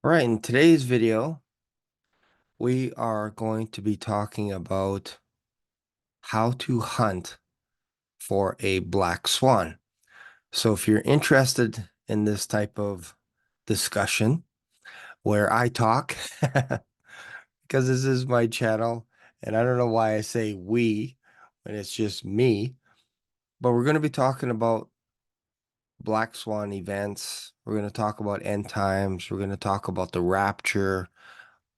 All right, in today's video, we are going to be talking about how to hunt for a black swan. So if you're interested in this type of discussion where I talk, because this is my channel, and I don't know why I say we when it's just me, but we're going to be talking about black swan events. We're going to talk about end times. We're going to talk about the rapture,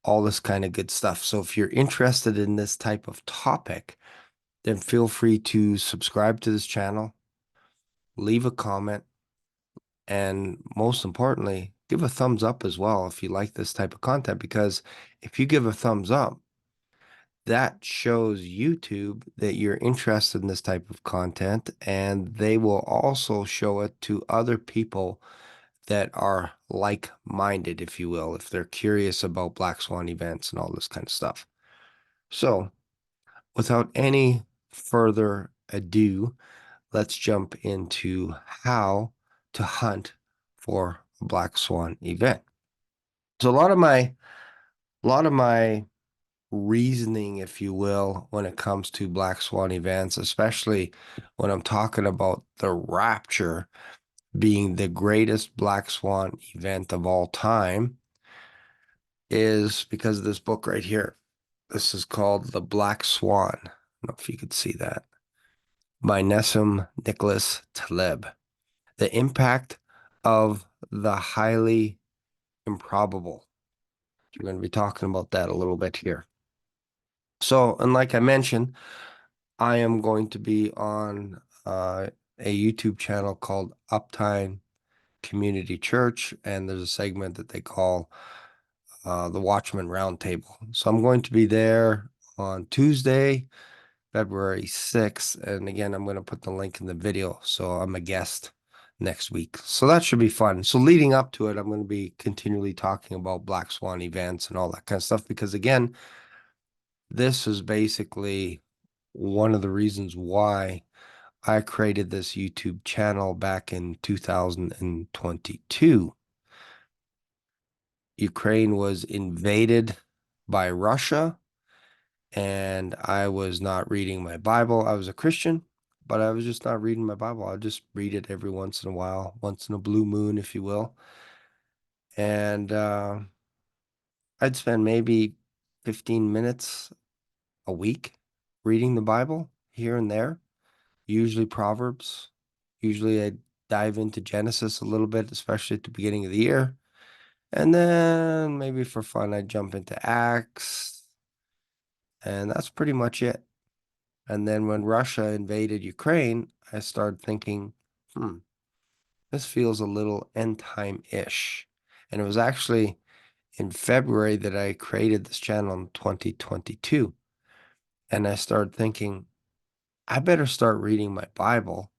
all this kind of good stuff. So if you're interested in this type of topic, then feel free to subscribe to this channel, leave a comment, and most importantly, give a thumbs up as well if you like this type of content, because if you give a thumbs up, that shows YouTube that you're interested in this type of content, and they will also show it to other people that are like-minded, if you will, if they're curious about Black Swan events and all this kind of stuff. So, without any further ado, let's jump into how to hunt for a black swan event. So a lot of my reasoning, if you will, when it comes to black swan events, especially when I'm talking about the Rapture being the greatest black swan event of all time, is because of this book right here. This is called The Black Swan. I don't know if you could see that, by Nassim Nicholas Taleb. The impact of the highly improbable. We're going to be talking about that a little bit here. So, and like I mentioned, I am going to be on a YouTube channel called Uptime Community Church, and there's a segment that they call the Watchman Roundtable. So I'm going to be there on Tuesday, February 6th. And again, I'm going to put the link in the video. So I'm a guest next week. So that should be fun. So leading up to it, I'm going to be continually talking about Black Swan events and all that kind of stuff, because again, this is basically one of the reasons why I created this YouTube channel back in 2022. Ukraine was invaded by Russia, and I was not reading my Bible. I was a Christian, but I was just not reading my Bible. I just read it every once in a while, once in a blue moon, if you will. And I'd spend maybe 15 minutes a week reading the Bible here and there, usually Proverbs. Usually I'd dive into Genesis a little bit, especially at the beginning of the year. And then maybe for fun, I'd jump into Acts. And that's pretty much it. And then when Russia invaded Ukraine, I started thinking, this feels a little end time-ish. And it was actually in February that I created this channel in 2022. And I started thinking, I better start reading my Bible,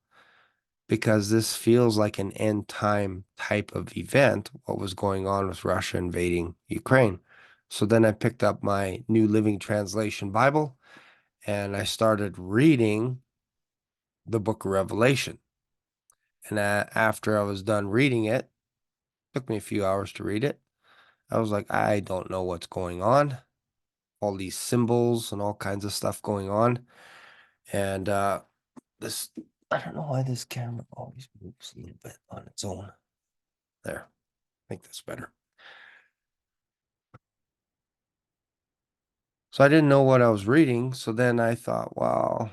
because this feels like an end time type of event, what was going on with Russia invading Ukraine. So then I picked up my New Living Translation Bible, and I started reading the book of Revelation. And after I was done reading it, took me a few hours to read it, I was like, I don't know what's going on. All these symbols and all kinds of stuff going on. And this, I don't know why this camera always moves a little bit on its own. There, make this better. So I didn't know what I was reading. So then I thought, well,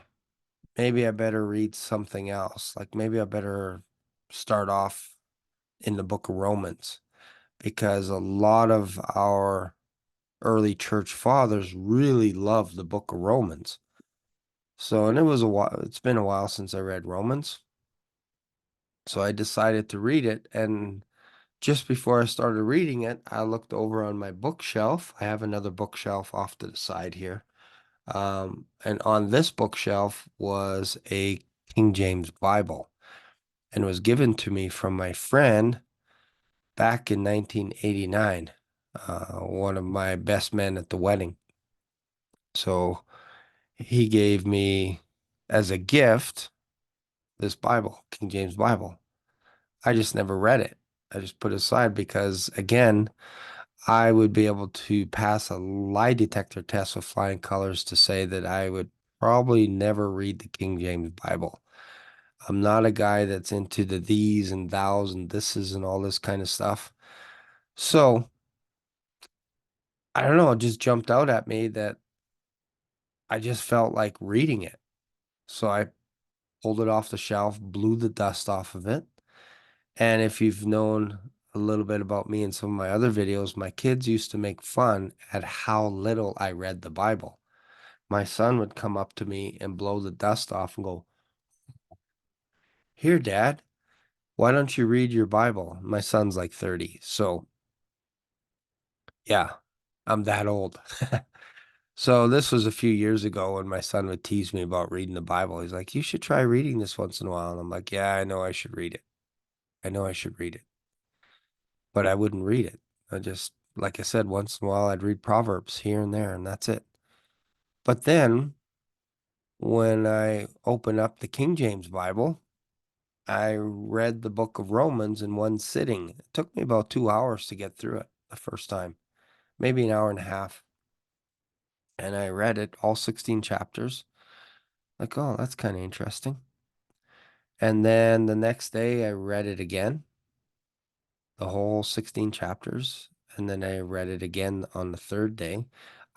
maybe I better read something else. Like maybe I better start off in the book of Romans, because a lot of our early church fathers really loved the book of Romans. So, and it was a while, it's been a while since I read Romans. So I decided to read it. And just before I started reading it, I looked over on my bookshelf. I have another bookshelf off to the side here. And on this bookshelf was a King James Bible, and it was given to me from my friend back in 1989, one of my best men at the wedding. So he gave me as a gift this Bible, King James Bible. I just never read it. I just put it aside because, again, I would be able to pass a lie detector test with flying colors to say that I would probably never read the King James Bible. I'm not a guy that's into the these and thous and thises and all this kind of stuff. So I don't know, it just jumped out at me that I just felt like reading it. So I pulled it off the shelf, blew the dust off of it. And if you've known a little bit about me in some of my other videos, my kids used to make fun at how little I read the Bible. My son would come up to me and blow the dust off and go, "Here, Dad, why don't you read your Bible?" My son's like 30. So, yeah, I'm that old. So, this was a few years ago when my son would tease me about reading the Bible. He's like, "You should try reading this once in a while." And I'm like, "Yeah, I know I should read it. I know I should read it." But I wouldn't read it. I just, like I said, once in a while I'd read Proverbs here and there, and that's it. But then when I open up the King James Bible, I read the book of Romans in one sitting. It took me about 2 hours to get through it the first time, maybe an hour and a half. And I read it, all 16 chapters. Like, oh, that's kind of interesting. And then the next day I read it again, the whole 16 chapters. And then I read it again on the third day.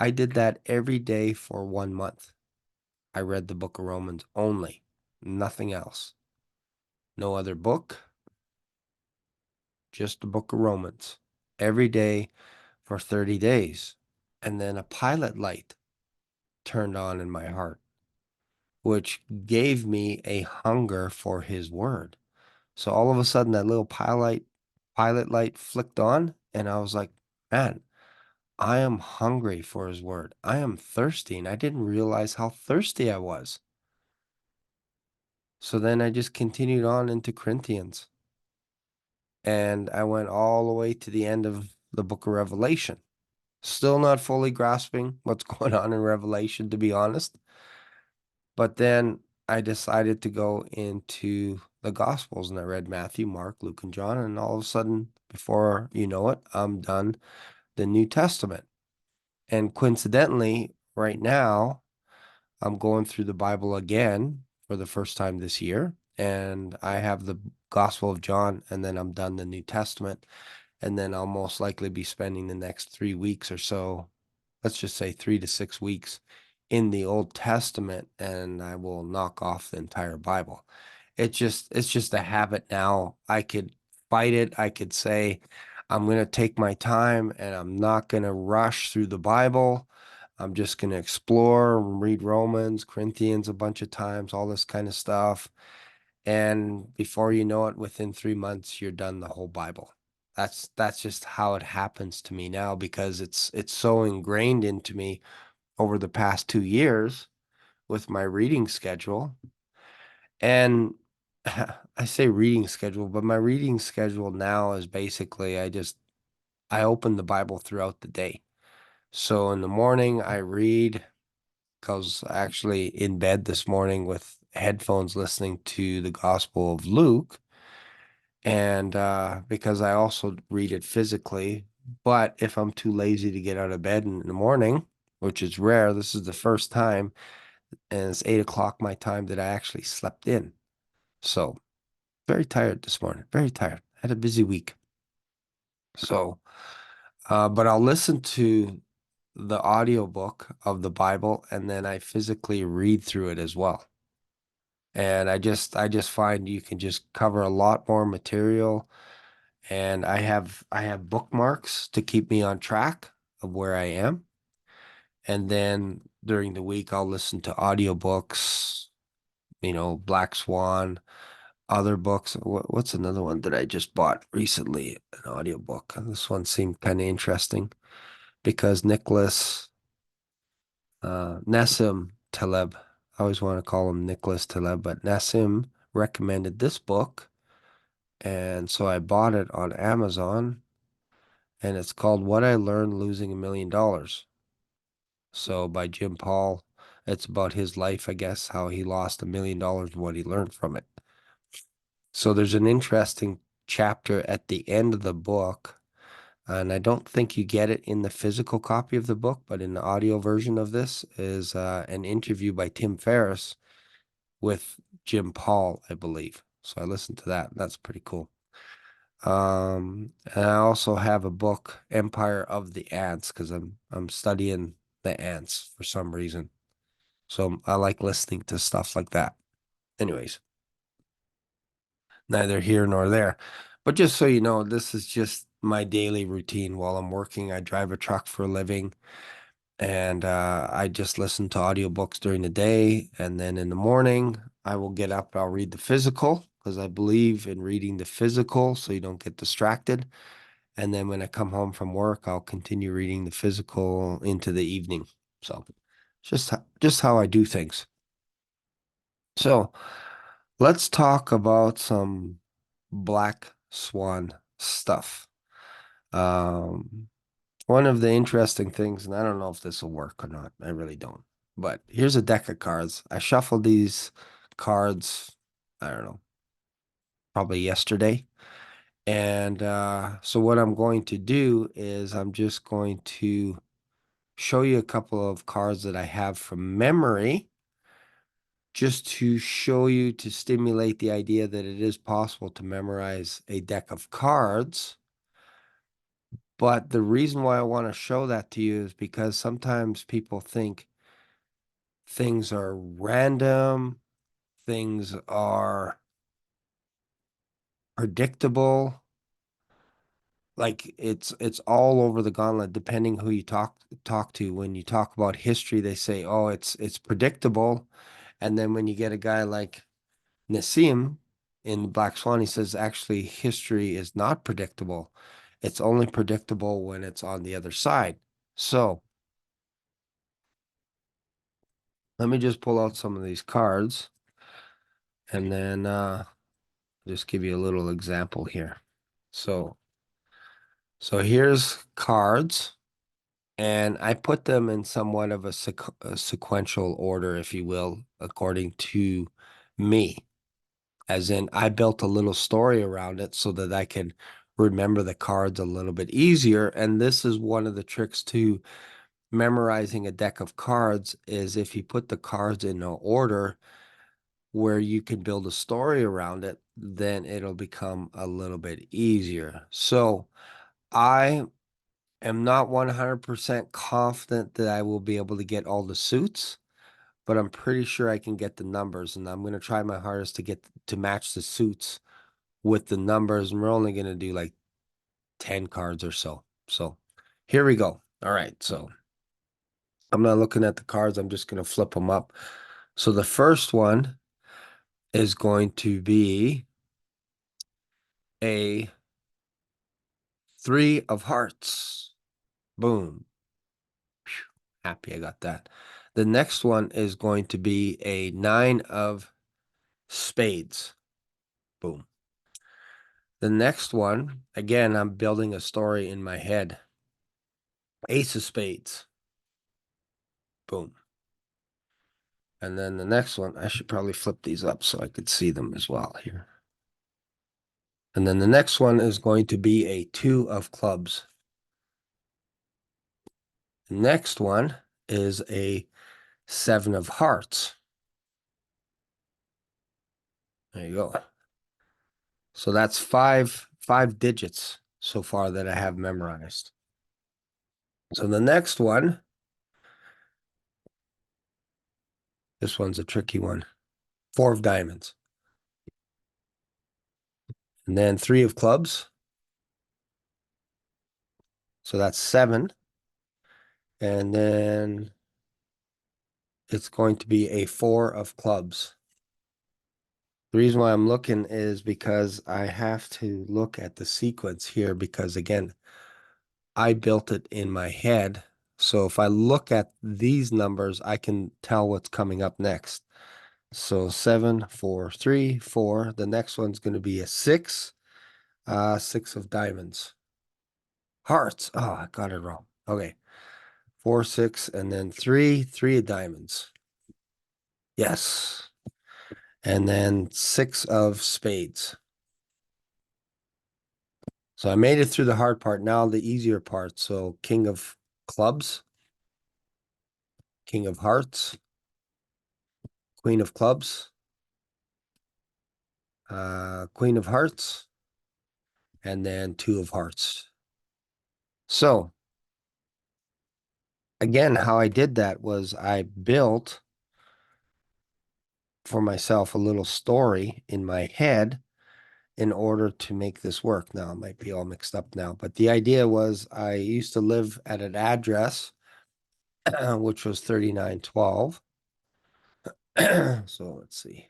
I did that every day for 1 month. I read the book of Romans only, nothing else. No other book, just the book of Romans every day for 30 days. And then a pilot light turned on in my heart, which gave me a hunger for his word. So all of a sudden that little pilot light flicked on, and I was like, man, I am hungry for his word. I am thirsty, and I didn't realize how thirsty I was. So then I just continued on into Corinthians, and I went all the way to the end of the book of Revelation. Still not fully grasping what's going on in Revelation, to be honest. But then I decided to go into the Gospels, and I read Matthew, Mark, Luke, and John. And all of a sudden, before you know it, I'm done the New Testament. And coincidentally, right now, I'm going through the Bible again for the first time this year. And I have the Gospel of John, and then I'm done the New Testament. And then I'll most likely be spending the next 3 weeks or so, let's just say 3 to 6 weeks in the Old Testament, and I will knock off the entire Bible. It's just a habit now. I could fight it. I could say, I'm going to take my time and I'm not going to rush through the Bible. I'm just going to explore and read Romans, Corinthians a bunch of times, all this kind of stuff. And before you know it, within 3 months, you're done the whole Bible. That's just how it happens to me now, because it's so ingrained into me over the past 2 years with my reading schedule. And I say reading schedule, but my reading schedule now is basically I open the Bible throughout the day. So in the morning I read, because actually in bed this morning with headphones listening to the Gospel of Luke. And because I also read it physically, but if I'm too lazy to get out of bed in the morning, which is rare, this is the first time, and it's 8 o'clock my time, that I actually slept in. So very tired this morning, very tired. Had a busy week. So, but I'll listen to the audiobook of the Bible, and then I physically read through it as well. And I just find you can just cover a lot more material. And I have bookmarks to keep me on track of where I am. And then during the week I'll listen to audiobooks, Black Swan, other books. What's another one that I just bought recently, an audiobook? This one seemed kind of interesting because Nicholas Nassim Taleb, I always want to call him Nicholas Taleb, but Nassim recommended this book. And so I bought it on Amazon, and it's called What I Learned Losing $1 Million. So by Jim Paul, it's about his life, I guess, how he lost $1 million, what he learned from it. So there's an interesting chapter at the end of the book And I don't think you get it in the physical copy of the book, but in the audio version of this is an interview by Tim Ferriss with Jim Paul, I believe. So I listened to that. That's pretty cool. And I also have a book, Empire of the Ants, because I'm studying the ants for some reason. So I like listening to stuff like that. Anyways, neither here nor there. But just so you know, this is just my daily routine while I'm working. I drive a truck for a living, and I just listen to audiobooks during the day. And then in the morning, I will get up, I'll read the physical because I believe in reading the physical so you don't get distracted. And then when I come home from work, I'll continue reading the physical into the evening. So just how I do things. So let's talk about some Black Swan stuff. Um, One of the interesting things, and I don't know if this will work or not, I really don't. But here's a deck of cards. I shuffled these cards, I don't know, probably yesterday. And so what I'm going to do is I'm just going to show you a couple of cards that I have from memory, just to show you, to stimulate the idea that it is possible to memorize a deck of cards. But the reason why I want to show that to you is because sometimes people think things are random, things are predictable. Like it's all over the gauntlet, depending who you talk to. When you talk about history, they say, "Oh, it's predictable," and then when you get a guy like Nassim in Black Swan, he says, "Actually, history is not predictable. It's only predictable when it's on the other side." So let me just pull out some of these cards, and then just give you a little example here. So here's cards. And I put them in somewhat of a sequential order, if you will, according to me. As in, I built a little story around it so that I can remember the cards a little bit easier. And this is one of the tricks to memorizing a deck of cards, is if you put the cards in an order where you can build a story around it, then it'll become a little bit easier. So I am not 100% confident that I will be able to get all the suits, but I'm pretty sure I can get the numbers, and I'm going to try my hardest to get to match the suits with the numbers, and we're only going to do like 10 cards or so. So here we go. All right, so I'm not looking at the cards. I'm just going to flip them up. So the first one is going to be a 3 of hearts. Boom. Happy I got that. The next one is going to be a 9 of spades. Boom. The next one, again, I'm building a story in my head. Ace of spades. Boom. And then the next one, I should probably flip these up so I could see them as well here. And then the next one is going to be a 2 of clubs. The next one is a 7 of hearts. There you go. So that's five digits so far that I have memorized. So the next one, this one's a tricky one. 4 of diamonds. And then 3 of clubs. So that's 7. And then it's going to be a 4 of clubs. The reason why I'm looking is because I have to look at the sequence here, because again, I built it in my head. So if I look at these numbers, I can tell what's coming up next. So 7, 4, 3, 4. The next one's going to be a 6. 6 of diamonds. Hearts. Oh, I got it wrong. Okay. 4, 6, and then 3 of diamonds. Yes. And then 6 of spades. So I made it through the hard part. Now the easier part. So King of Clubs, King of Hearts, Queen of Clubs, Queen of Hearts, and then Two of Hearts. So again, how I did that was I built for myself a little story in my head in order to make this work. Now, it might be all mixed up now, but the idea was I used to live at an address, which was 3912. So let's see.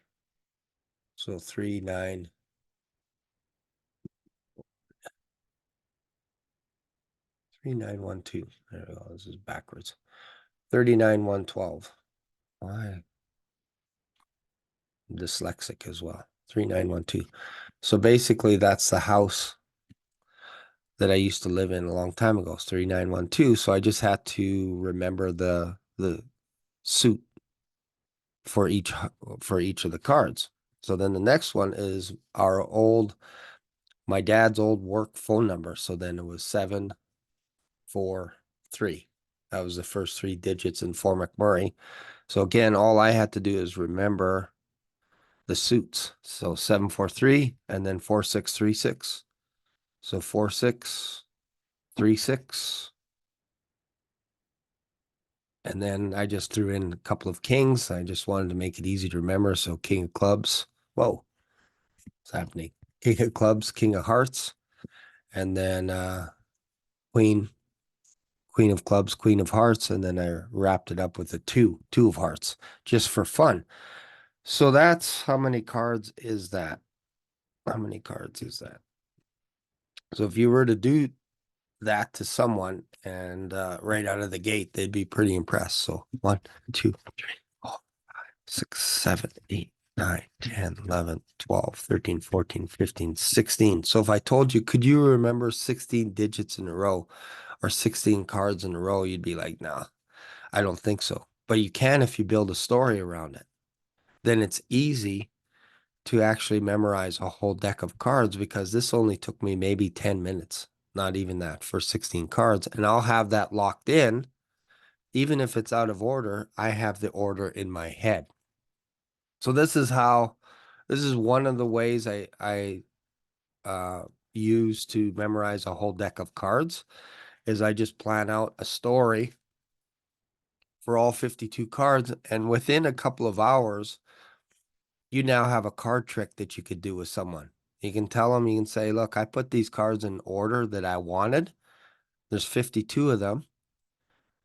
So 3912. There we go. This is backwards. 39112. Why? I'm dyslexic as well. 3912. So basically, that's the house that I used to live in a long time ago. It's 3912. So I just had to remember the suit for each of the cards. So then the next one is my dad's old work phone number. So then it was 743. That was the first three digits in Fort McMurray. So again, all I had to do is remember the suits. So 743 and then 4636. So 4636. And then I just threw in a couple of kings. I just wanted to make it easy to remember. So King of Clubs. Whoa, what's happening? King of Clubs, King of Hearts, and then Queen of Clubs, Queen of Hearts, and then I wrapped it up with a two of Hearts, just for fun. So that's how many cards is that? How many cards is that? So if you were to do that to someone and right out of the gate, they'd be pretty impressed. So 1, 2, 3, 4, 6, 7, 8, 9, 10, 11, 12, 13, 14, 15, 16. So if I told you, could you remember 16 digits in a row or 16 cards in a row? You'd be like, nah, I don't think so. But you can if you build a story around it. Then it's easy to actually memorize a whole deck of cards because this only took me maybe 10 minutes, not even that, for 16 cards. And I'll have that locked in. Even if it's out of order, I have the order in my head. So this is one of the ways I use to memorize a whole deck of cards is I just plan out a story for all 52 cards. And within a couple of hours, you now have a card trick that you could do with someone. You can tell them, you can say, look, I put these cards in order that I wanted. There's 52 of them,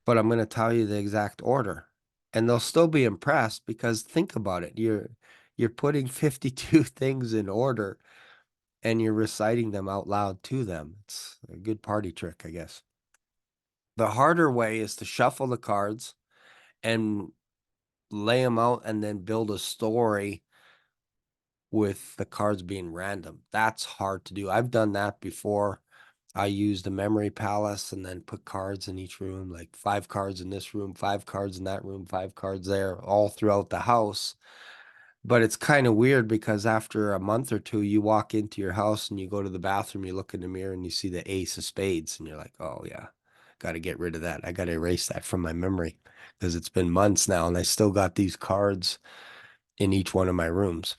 but I'm going to tell you the exact order. And they'll still be impressed because think about it. You're putting 52 things in order and you're reciting them out loud to them. It's a good party trick, I guess. The harder way is to shuffle the cards and lay them out and then build a story with the cards being random. That's hard to do. I've done that before. I used the memory palace and then put cards in each room, like 5 cards in this room, 5 cards in that room, 5 cards there, all throughout the house. But it's kind of weird because after a month or two, you walk into your house and you go to the bathroom, you look in the mirror and you see the ace of spades and you're like, oh yeah, got to get rid of that. I got to erase that from my memory because it's been months now and I still got these cards in each one of my rooms.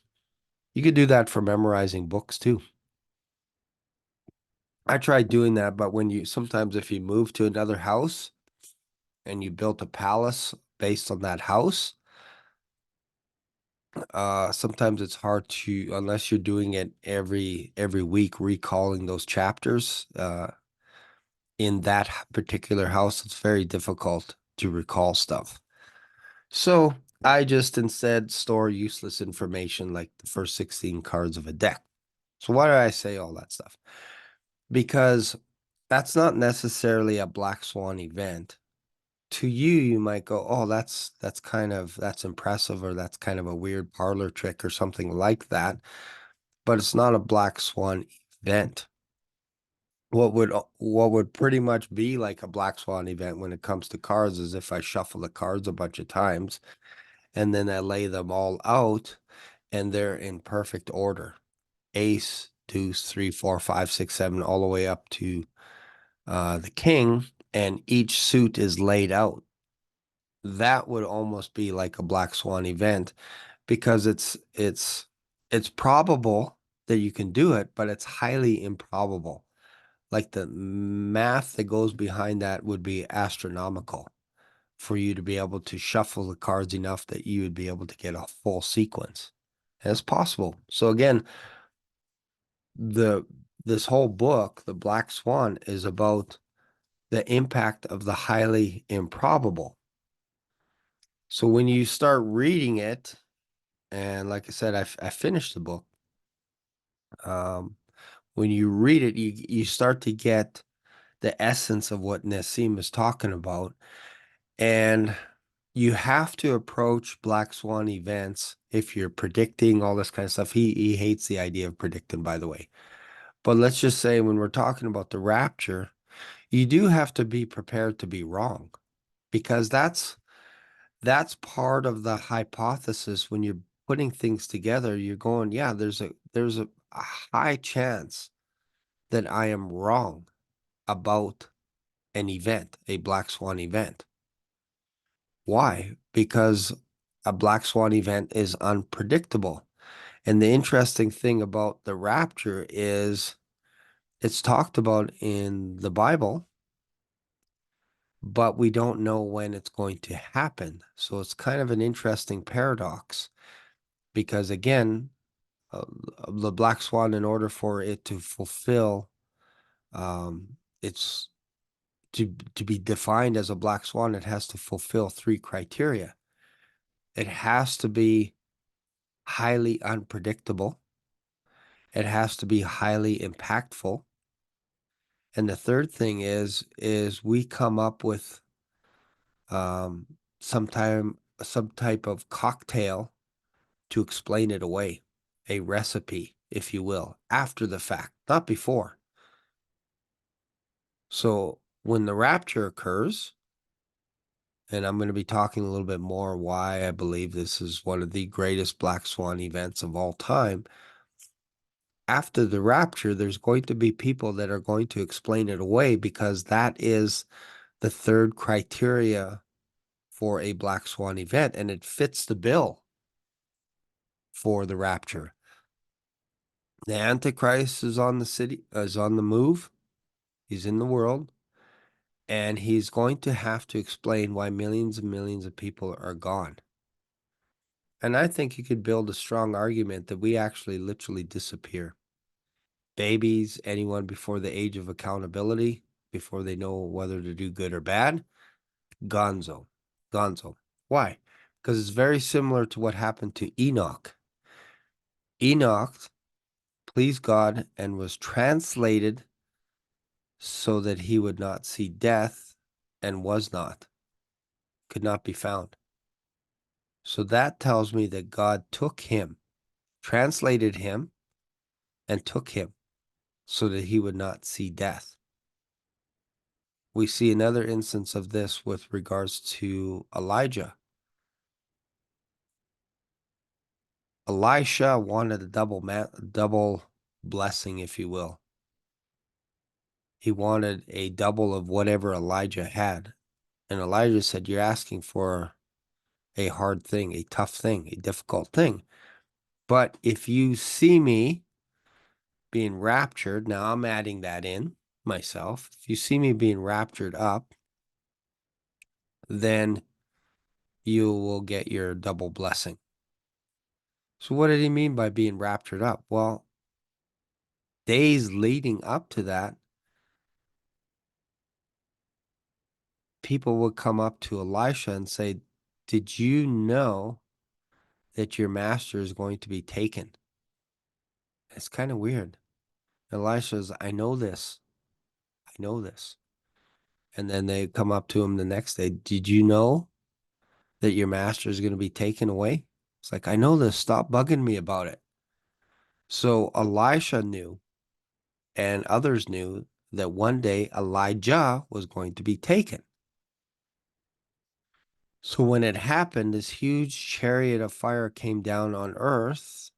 You could do that for memorizing books too. I tried doing that, but sometimes if you move to another house and you built a palace based on that house, sometimes it's hard to, unless you're doing it every week, recalling those chapters, in that particular house, it's very difficult to recall stuff. So I just instead store useless information like the first 16 cards of a deck. So why did I say all that stuff? Because that's not necessarily a black swan event. To you, you might go, oh, that's impressive, or that's kind of a weird parlor trick or something like that. But it's not a black swan event. What would pretty much be like a black swan event when it comes to cards is if I shuffle the cards a bunch of times and then I lay them all out and they're in perfect order. Ace, deuce, 3, 4, 5, 6, 7, all the way up to the king, and each suit is laid out. That would almost be like a black swan event, because it's probable that you can do it, but it's highly improbable. Like the math that goes behind that would be astronomical for you to be able to shuffle the cards enough that you would be able to get a full sequence. And it's possible. So again, this whole book, The Black Swan, is about the impact of the highly improbable. So when you start reading it, and like I said, I finished the book. When you read it, you start to get the essence of what Nassim is talking about. And you have to approach black swan events if you're predicting all this kind of stuff. He hates the idea of predicting, by the way. But let's just say when we're talking about the rapture, you do have to be prepared to be wrong, because that's part of the hypothesis. When you're putting things together, you're going, yeah, there's a high chance that I am wrong about an event, a black swan event. Why? Because a black swan event is unpredictable. And the interesting thing about the rapture is it's talked about in the Bible, but we don't know when it's going to happen. So it's kind of an interesting paradox, because again, the black swan, in order for it to fulfill its to be defined as a black swan, it has to fulfill 3 criteria. It has to be highly unpredictable. It has to be highly impactful. And the third thing is we come up with um, some type of cocktail to explain it away, a recipe, if you will, after the fact, not before. So when the rapture occurs, and I'm going to be talking a little bit more why I believe this is one of the greatest black swan events of all time. After the rapture, there's going to be people that are going to explain it away, because that is the third criteria for a black swan event, and it fits the bill for the rapture. The Antichrist is on the move. He's in the world, and he's going to have to explain why millions and millions of people are gone. And I think you could build a strong argument that we actually literally disappear. Babies, anyone before the age of accountability, before they know whether to do good or bad, gonzo. Why? Because it's very similar to what happened to Enoch. Enoch pleased God and was translated so that he would not see death, and was not, could not be found. So that tells me that God took him, translated him, and took him so that he would not see death. We see another instance of this with regards to Elijah. Elisha wanted a double blessing, if you will. He wanted a double of whatever Elijah had. And Elijah said, you're asking for a hard thing, a tough thing, a difficult thing. But if you see me being raptured, now I'm adding that in myself. If you see me being raptured up, then you will get your double blessing. So what did he mean by being raptured up? Well, days leading up to that, people would come up to Elisha and say, did you know that your master is going to be taken? It's kind of weird. Elisha's, I know this. I know this. And then they come up to him the next day. Did you know that your master is going to be taken away? It's like, I know this. Stop bugging me about it. So Elisha knew, and others knew, that one day Elijah was going to be taken. So when it happened, this huge chariot of fire came down on earth,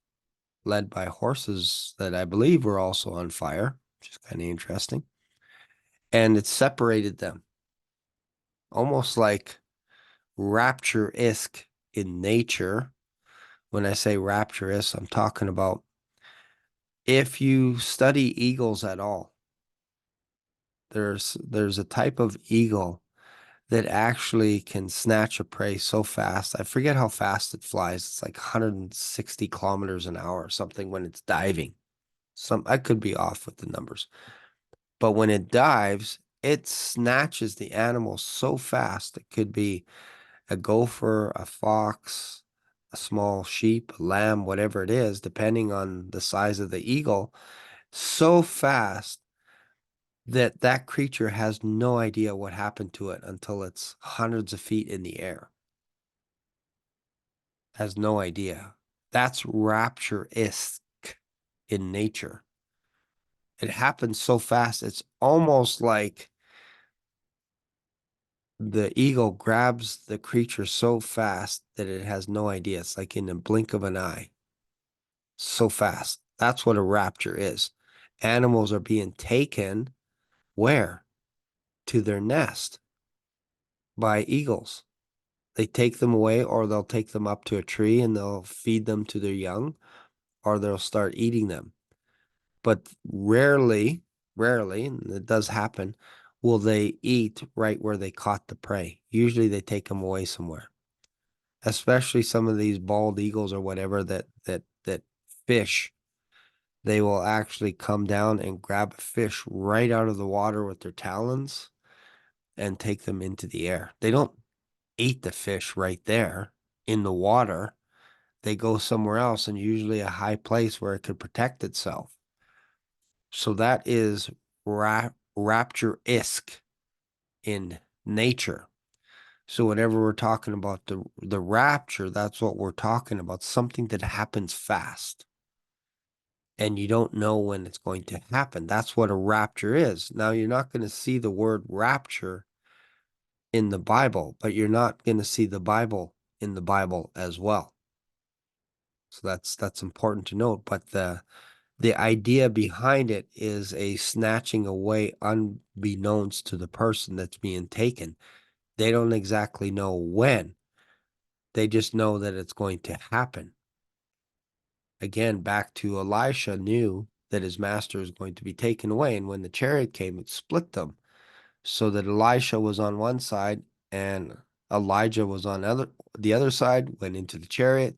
led by horses that I believe were also on fire, which is kind of interesting. And it separated them, almost like rapture-esque in nature. When I say rapture-esque, I'm talking about if you study eagles at all, there's a type of eagle that actually can snatch a prey so fast. I forget how fast it flies. It's like 160 kilometers an hour or something when it's diving. I could be off with the numbers. But when it dives, it snatches the animal so fast. It could be a gopher, a fox, a small sheep, a lamb, whatever it is, depending on the size of the eagle, so fast that that creature has no idea what happened to it until it's hundreds of feet in the air. Has no idea. That's rapture-esque in nature. It happens so fast. It's almost like the eagle grabs the creature so fast that it has no idea. It's like in the blink of an eye. So fast. That's what a rapture is. Animals are being taken where? To their nest by eagles. They take them away, or they'll take them up to a tree and they'll feed them to their young, or they'll start eating them. But rarely, and it does happen, will they eat right where they caught the prey. Usually they take them away somewhere. Especially some of these bald eagles or whatever that fish, they will actually come down and grab a fish right out of the water with their talons and take them into the air. They don't eat the fish right there in the water. They go somewhere else, and usually a high place where it could protect itself. So that is rapture-esque in nature. So whenever we're talking about the rapture, that's what we're talking about, something that happens fast. And you don't know when it's going to happen. That's what a rapture is. Now, you're not going to see the word rapture in the Bible, but you're not going to see the Bible in the Bible as well. So that's important to note. But the idea behind it is a snatching away unbeknownst to the person that's being taken. They don't exactly know when. They just know that it's going to happen. Again, back to Elisha knew that his master is going to be taken away. And when the chariot came, it split them so that Elisha was on one side and Elijah was on the other side, went into the chariot,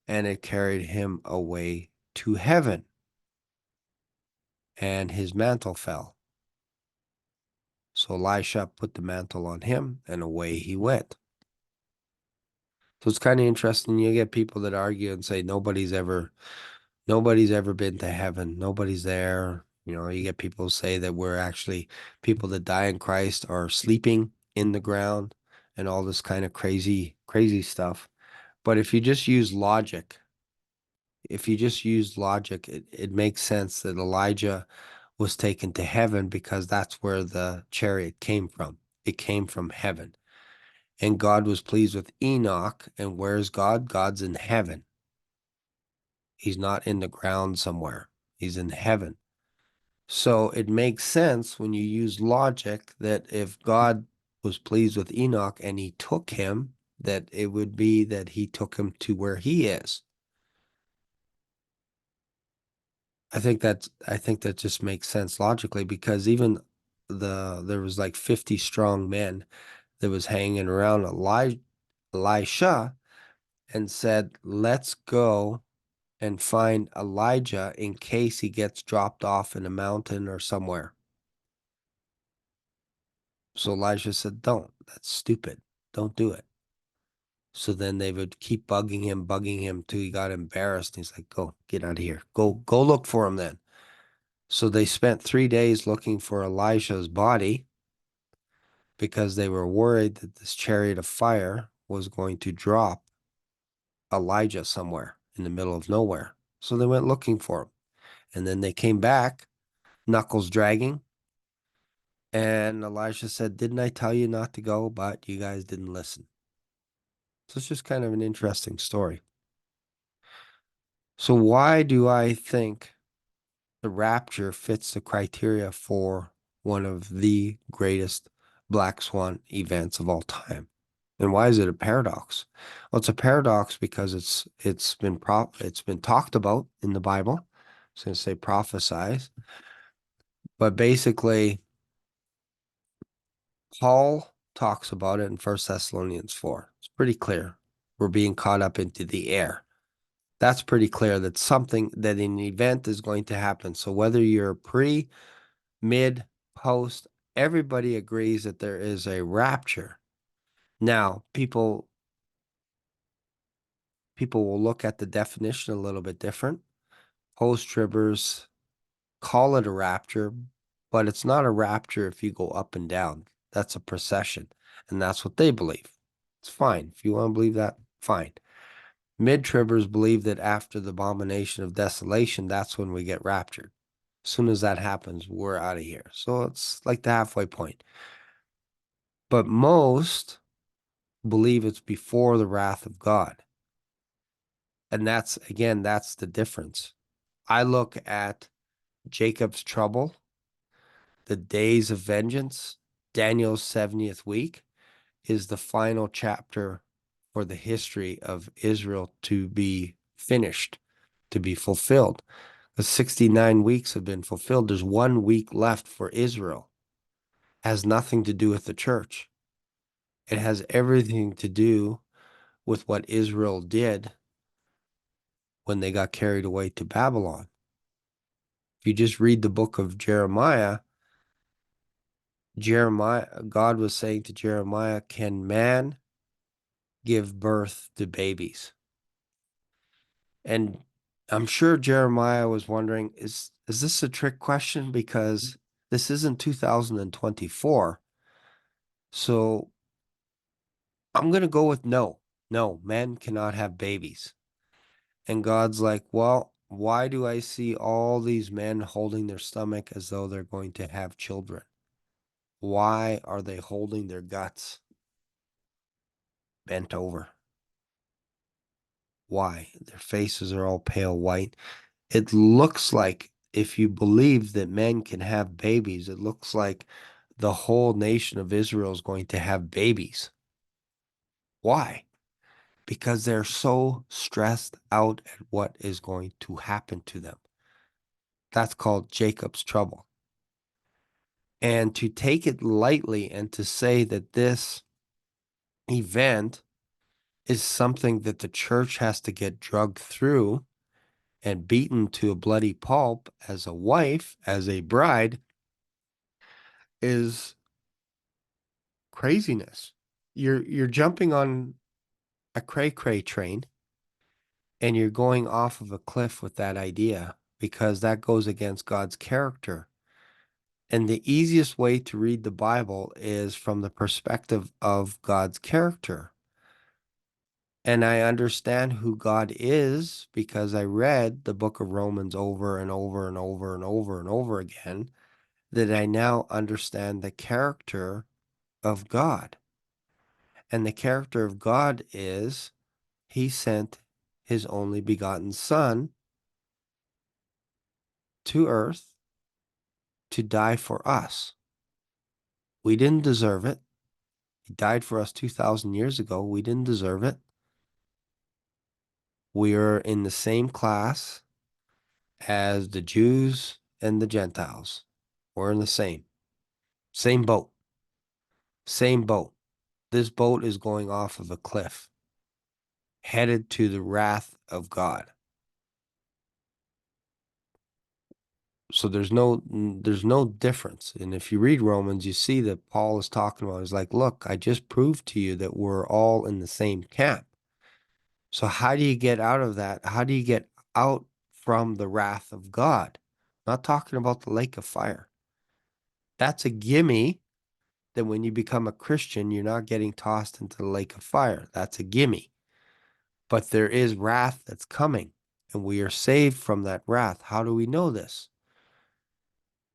and it carried him away to heaven. And his mantle fell. So Elisha put the mantle on him, and away he went. So it's kind of interesting. You get people that argue and say nobody's ever been to heaven. Nobody's there. You know, you get people say that we're actually people that die in Christ are sleeping in the ground and all this kind of crazy stuff. But if you just use logic, it makes sense that Elijah was taken to heaven because that's where the chariot came from. It came from heaven. And God was pleased with Enoch. And where's God? God's in heaven. He's not in the ground somewhere. He's in heaven. So it makes sense when you use logic that if God was pleased with Enoch and he took him, that it would be that he took him to where he is. I think that just makes sense logically, because even there was like 50 strong men that was hanging around Elisha and said, let's go and find Elijah in case he gets dropped off in a mountain or somewhere. So Elijah said, don't. That's stupid. Don't do it. So then they would keep bugging him till he got embarrassed. He's like, go, get out of here. Go look for him then. So they spent 3 days looking for Elijah's body because they were worried that this chariot of fire was going to drop Elijah somewhere in the middle of nowhere. So they went looking for him. And then they came back, knuckles dragging. And Elijah said, didn't I tell you not to go? But you guys didn't listen. So it's just kind of an interesting story. So why do I think the rapture fits the criteria for one of the greatest black swan events of all time? And why is it a paradox? Well, it's a paradox because it's been talked about in the Bible. I was going to say prophesies, but basically Paul talks about it in 1 Thessalonians 4. It's pretty clear. We're being caught up into the air. That's pretty clear that an event is going to happen. So whether you're pre, mid, post, everybody agrees that there is a rapture. Now, people will look at the definition a little bit different. Post-tribbers call it a rapture, but it's not a rapture if you go up and down. That's a procession, and that's what they believe. It's fine. If you want to believe that, fine. Mid-tribbers believe that after the abomination of desolation, that's when we get raptured. As soon as that happens, we're out of here. So it's like the halfway point. But most believe it's before the wrath of God. And that's the difference. I look at Jacob's trouble, the days of vengeance, Daniel's 70th week is the final chapter for the history of Israel to be finished, to be fulfilled. The 69 weeks have been fulfilled. There's 1 week left for Israel. It has nothing to do with the church. It has everything to do with what Israel did when they got carried away to Babylon. If you just read the book of Jeremiah, God was saying to Jeremiah, can man give birth to babies? And I'm sure Jeremiah was wondering, is this a trick question? Because this isn't 2024. So I'm going to go with no. No, men cannot have babies. And God's like, well, why do I see all these men holding their stomach as though they're going to have children? Why are they holding their guts bent over? Why? Their faces are all pale white. It looks like, if you believe that men can have babies, it looks like the whole nation of Israel is going to have babies. Why? Because they're so stressed out at what is going to happen to them. That's called Jacob's trouble. And to take it lightly and to say that this event is something that the church has to get drugged through and beaten to a bloody pulp as a wife, as a bride, is craziness. You're jumping on a cray-cray train and you're going off of a cliff with that idea, because that goes against God's character. And the easiest way to read the Bible is from the perspective of God's character. And I understand who God is because I read the book of Romans over and over and over and over and over again, that I now understand the character of God. And the character of God is he sent his only begotten Son to earth to die for us. We didn't deserve it. He died for us 2,000 years ago. We didn't deserve it. We are in the same class as the Jews and the Gentiles. We're in the same boat, same boat. This boat is going off of a cliff, headed to the wrath of God. So there's no difference. And if you read Romans, you see that Paul is talking about, he's like, look, I just proved to you that we're all in the same camp. So how do you get out of that? How do you get out from the wrath of God? I'm not talking about the lake of fire. That's a gimme, that when you become a Christian, you're not getting tossed into the lake of fire. That's a gimme. But there is wrath that's coming, and we are saved from that wrath. How do we know this?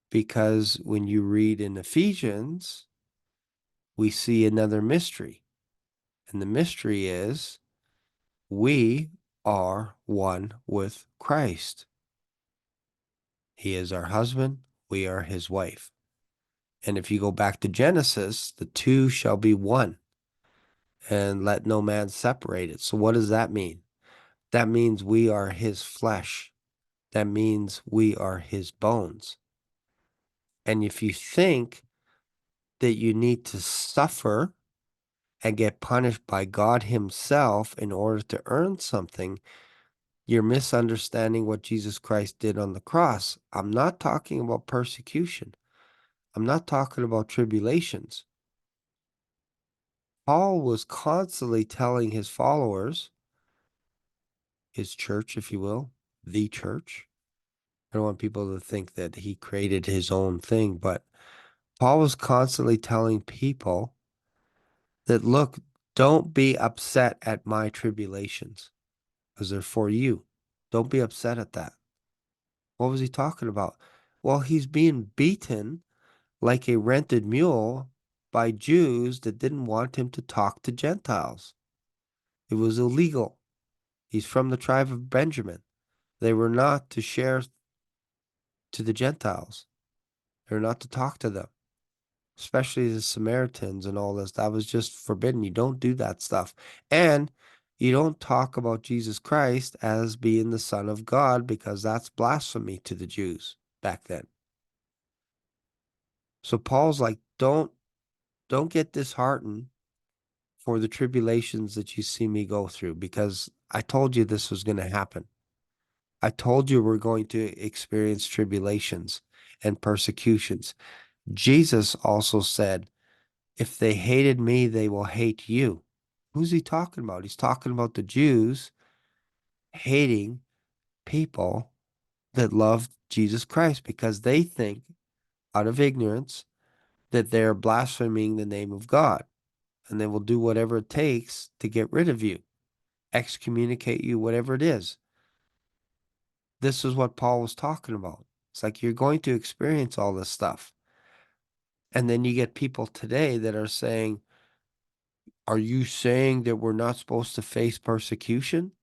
Because when you read in Ephesians, we see another mystery. And the mystery is we are one with Christ. He is our husband, we are his wife. And if you go back to Genesis, the two shall be one, and let no man separate it. So what does that mean? That means we are his flesh. That means we are his bones. And if you think that you need to suffer and get punished by God himself in order to earn something, you're misunderstanding what Jesus Christ did on the cross. I'm not talking about persecution. I'm not talking about tribulations. Paul was constantly telling his followers, his church, if you will, the church. I don't want people to think that he created his own thing, but Paul was constantly telling people that, look, don't be upset at my tribulations because they're for you. Don't be upset at that. What was he talking about? Well, he's being beaten like a rented mule by Jews that didn't want him to talk to Gentiles. It was illegal. He's from the tribe of Benjamin. They were not to share to the Gentiles. They were not to talk to them, especially the Samaritans and all this. That was just forbidden. You don't do that stuff. And you don't talk about Jesus Christ as being the Son of God because that's blasphemy to the Jews back then. So Paul's like, don't get disheartened for the tribulations that you see me go through because I told you this was going to happen. I told you we're going to experience tribulations and persecutions. Jesus also said, if they hated me, they will hate you. Who's he talking about? He's talking about the Jews hating people that love Jesus Christ because they think, out of ignorance, that they're blaspheming the name of God. And they will do whatever it takes to get rid of you, excommunicate you, whatever it is. This is what Paul was talking about. It's like you're going to experience all this stuff. And then you get people today that are saying, are you saying that we're not supposed to face persecution?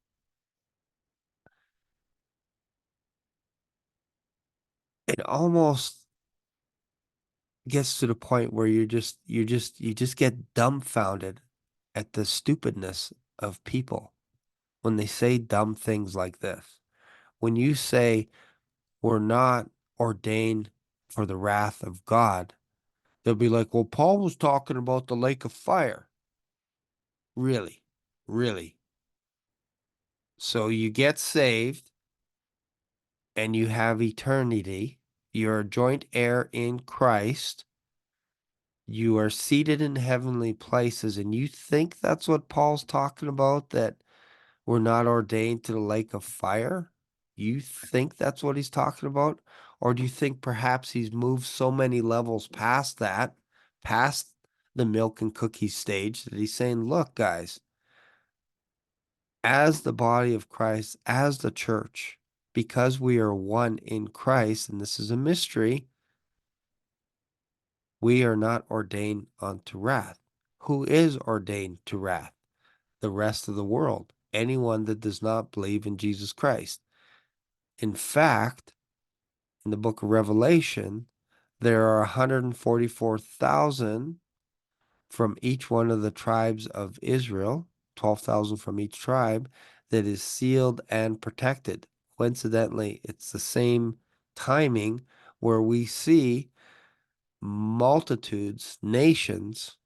It almost gets to the point where you just get dumbfounded at the stupidness of people when they say dumb things like this. When you say we're not ordained for the wrath of God, they'll be like, well, Paul was talking about the lake of fire. Really? Really? So you get saved and you have eternity. You're a joint heir in Christ. You are seated in heavenly places, and you think that's what Paul's talking about, that we're not ordained to the lake of fire? You think that's what he's talking about? Or do you think perhaps he's moved so many levels past that, past the milk and cookies stage, that he's saying, look, guys, as the body of Christ, as the church, because we are one in Christ, and this is a mystery, we are not ordained unto wrath. Who is ordained to wrath? The rest of the world, anyone that does not believe in Jesus Christ. In fact, in the book of Revelation, there are 144,000 from each one of the tribes of Israel, 12,000 from each tribe, that is sealed and protected. Coincidentally, it's the same timing where we see multitudes, nations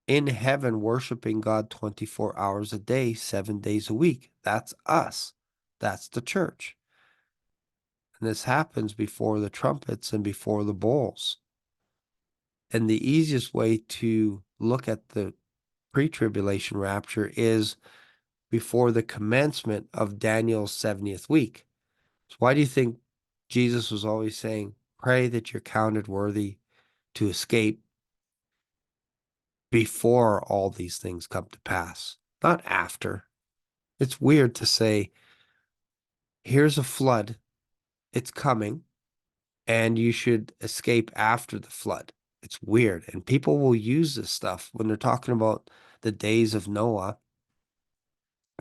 in heaven worshiping God 24 hours a day, 7 days a week. That's us. That's the church. And this happens before the trumpets and before the bowls. And the easiest way to look at the pre-tribulation rapture is before the commencement of Daniel's 70th week. So why do you think Jesus was always saying, pray that you're counted worthy to escape before all these things come to pass, not after? It's weird to say, here's a flood, it's coming, and you should escape after the flood. It's weird. And people will use this stuff when they're talking about the days of Noah.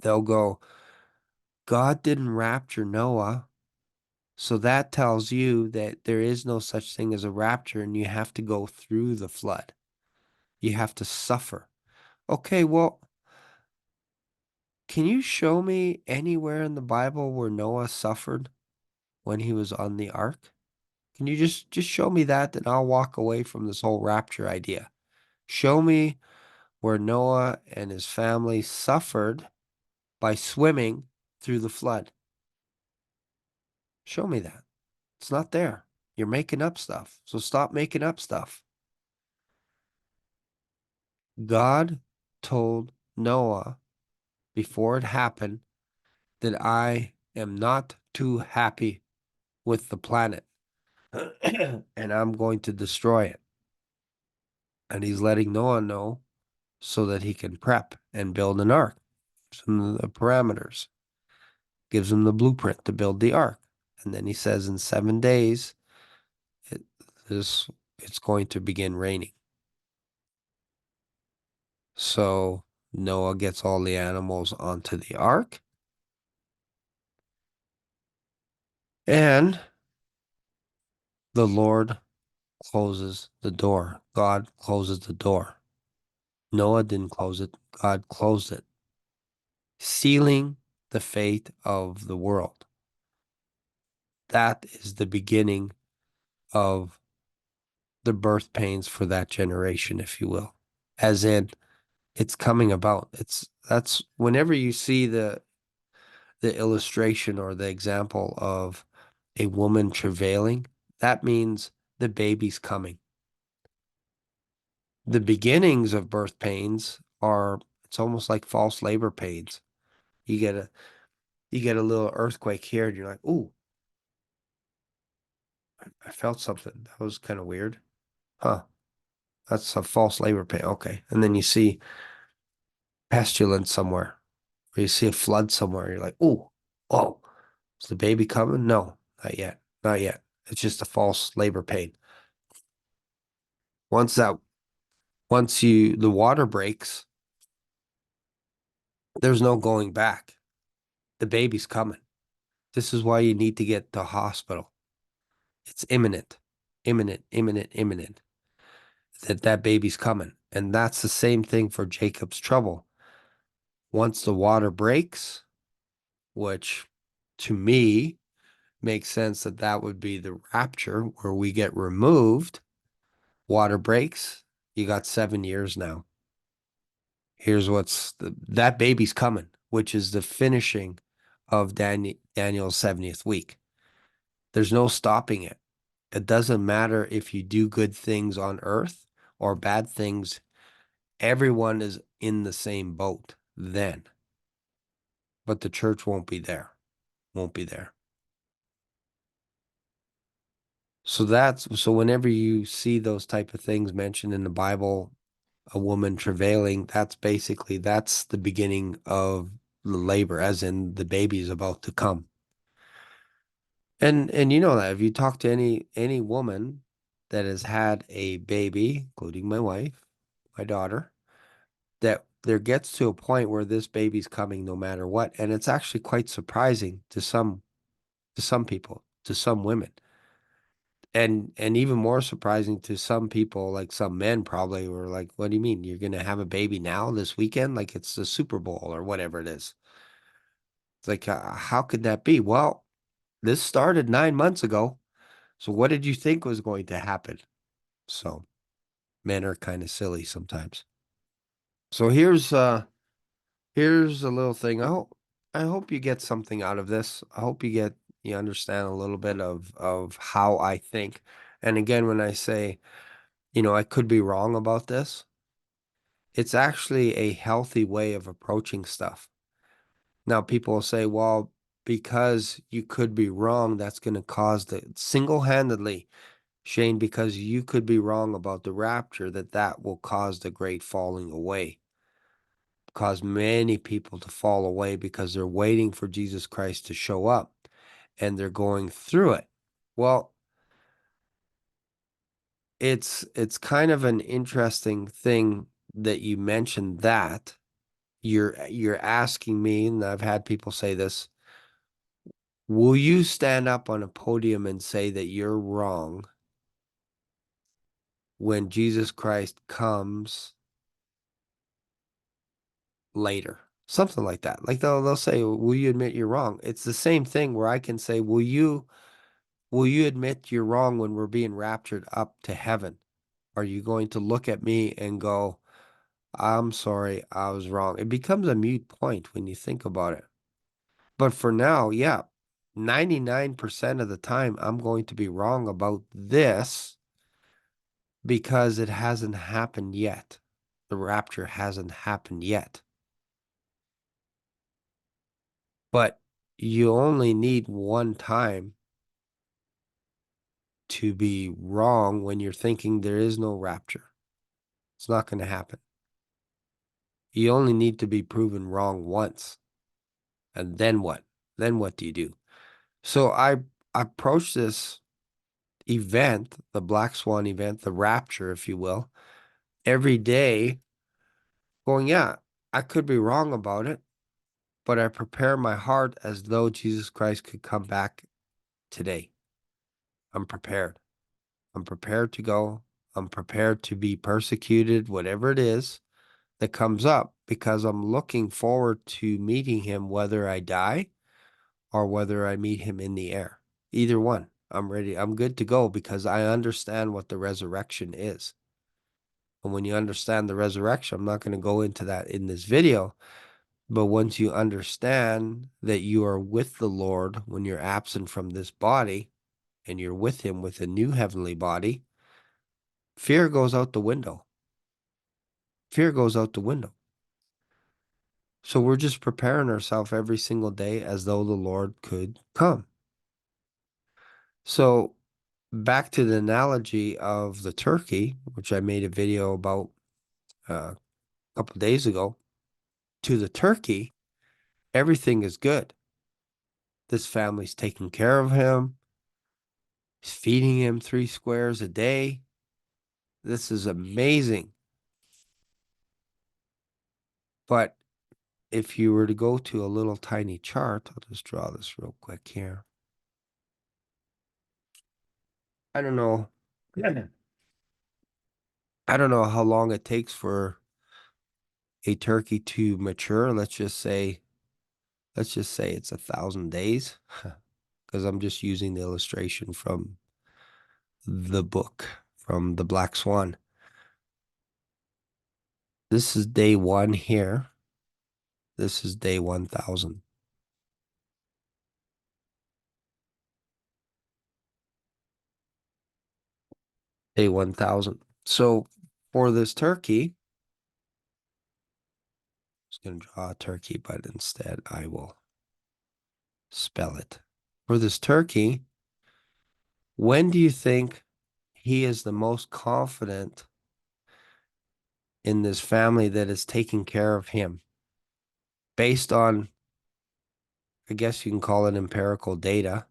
They'll go, God didn't rapture Noah. So that tells you that there is no such thing as a rapture and you have to go through the flood. You have to suffer. Okay, well, can you show me anywhere in the Bible where Noah suffered when he was on the ark? Can you just show me that and I'll walk away from this whole rapture idea. Show me where Noah and his family suffered by swimming through the flood. Show me that. It's not there. You're making up stuff. So stop making up stuff. God told Noah before it happened that I am not too happy with the planet and I'm going to destroy it. And he's letting Noah know so that he can prep and build an ark. Some of the parameters, gives him the blueprint to build the ark. And then he says in 7 days, it, it's going to begin raining. So Noah gets all the animals onto the ark. And the Lord closes the door. God closes the door. Noah didn't close it. God closed it, sealing the fate of the world. That is the beginning of the birth pains for that generation, if you will. As in, it's coming about. That's whenever you see the illustration or the example of a woman travailing, that means the baby's coming. The beginnings of birth pains are, it's almost like false labor pains. You get a little earthquake here and you're like, ooh, I felt something. That was kind of weird. Huh. That's a false labor pain. Okay. And then you see pestilence somewhere, or you see a flood somewhere. You're like, ooh, oh, is the baby coming? No, not yet. Not yet. It's just a false labor pain. Once that, the water breaks, there's no going back. The baby's coming. This is why you need to get to hospital. It's imminent, imminent, imminent, imminent that baby's coming. And that's the same thing for Jacob's trouble. Once the water breaks, which to me makes sense that that would be the rapture where we get removed, water breaks, you got 7 years now. Here's that baby's coming, which is the finishing of Daniel's 70th week. There's no stopping it. It doesn't matter if you do good things on earth or bad things. Everyone is in the same boat then. But the church won't be there. Won't be there. So whenever you see those type of things mentioned in the Bible, a woman travailing, that's the beginning of the labor, as in the baby is about to come. And you know that if you talk to any woman that has had a baby, including my wife, my daughter, that there gets to a point where this baby's coming no matter what. And it's actually quite surprising to some people, to some women. And even more surprising to some people, like some men probably were like, what do you mean? You're gonna have a baby now this weekend? Like it's the Super Bowl or whatever it is. It's like, how could that be? Well, this started 9 months ago. So what did you think was going to happen? So men are kind of silly sometimes. So here's a little thing. I hope you get something out of this. I hope you understand a little bit of how I think. And again, when I say, I could be wrong about this, it's actually a healthy way of approaching stuff. Now, people will say, well, because you could be wrong, that's going to cause single-handedly, Shane, because you could be wrong about the rapture, that will cause the great falling away. Cause many people to fall away because they're waiting for Jesus Christ to show up and they're going through it. Well, it's kind of an interesting thing that you mentioned that. You're asking me, and I've had people say this, Will you stand up on a podium and say that you're wrong when Jesus Christ comes later? Something like that. Like they'll say, "Will you admit you're wrong?" It's the same thing where I can say, "Will you admit you're wrong when we're being raptured up to heaven? Are you going to look at me and go, 'I'm sorry, I was wrong'?" It becomes a mute point when you think about it. But for now, yeah, 99% of the time, I'm going to be wrong about this because it hasn't happened yet. The rapture hasn't happened yet. But you only need one time to be wrong when you're thinking there is no rapture. It's not going to happen. You only need to be proven wrong once. And then what? Then what do you do? So I approach this event, the Black Swan event, the rapture, if you will, every day going, yeah, I could be wrong about it, but I prepare my heart as though Jesus Christ could come back today. I'm prepared. I'm prepared to go. I'm prepared to be persecuted, whatever it is that comes up, because I'm looking forward to meeting him, whether I die or whether I meet him in the air. Either one. I'm ready. I'm good to go because I understand what the resurrection is. And when you understand the resurrection, I'm not going to go into that in this video, but once you understand that you are with the Lord when you're absent from this body and you're with him with a new heavenly body, fear goes out the window. Fear goes out the window. So we're just preparing ourselves every single day as though the Lord could come. So back to the analogy of the turkey, which I made a video about a couple days ago. To the turkey, everything is good. This family's taking care of him. He's feeding him 3 squares a day. This is amazing. But if you were to go to a little tiny chart, I'll just draw this real quick here. I don't know. I don't know how long it takes for a turkey to mature. Let's just say it's 1,000 days, because I'm just using the illustration from the book, from the Black Swan. This is day 1 here. This is day 1,000. Day 1,000. So for this turkey, I was going to draw a turkey, but instead I will spell it. For this turkey, when do you think he is the most confident in this family that is taking care of him? Based on, I guess you can call it empirical data.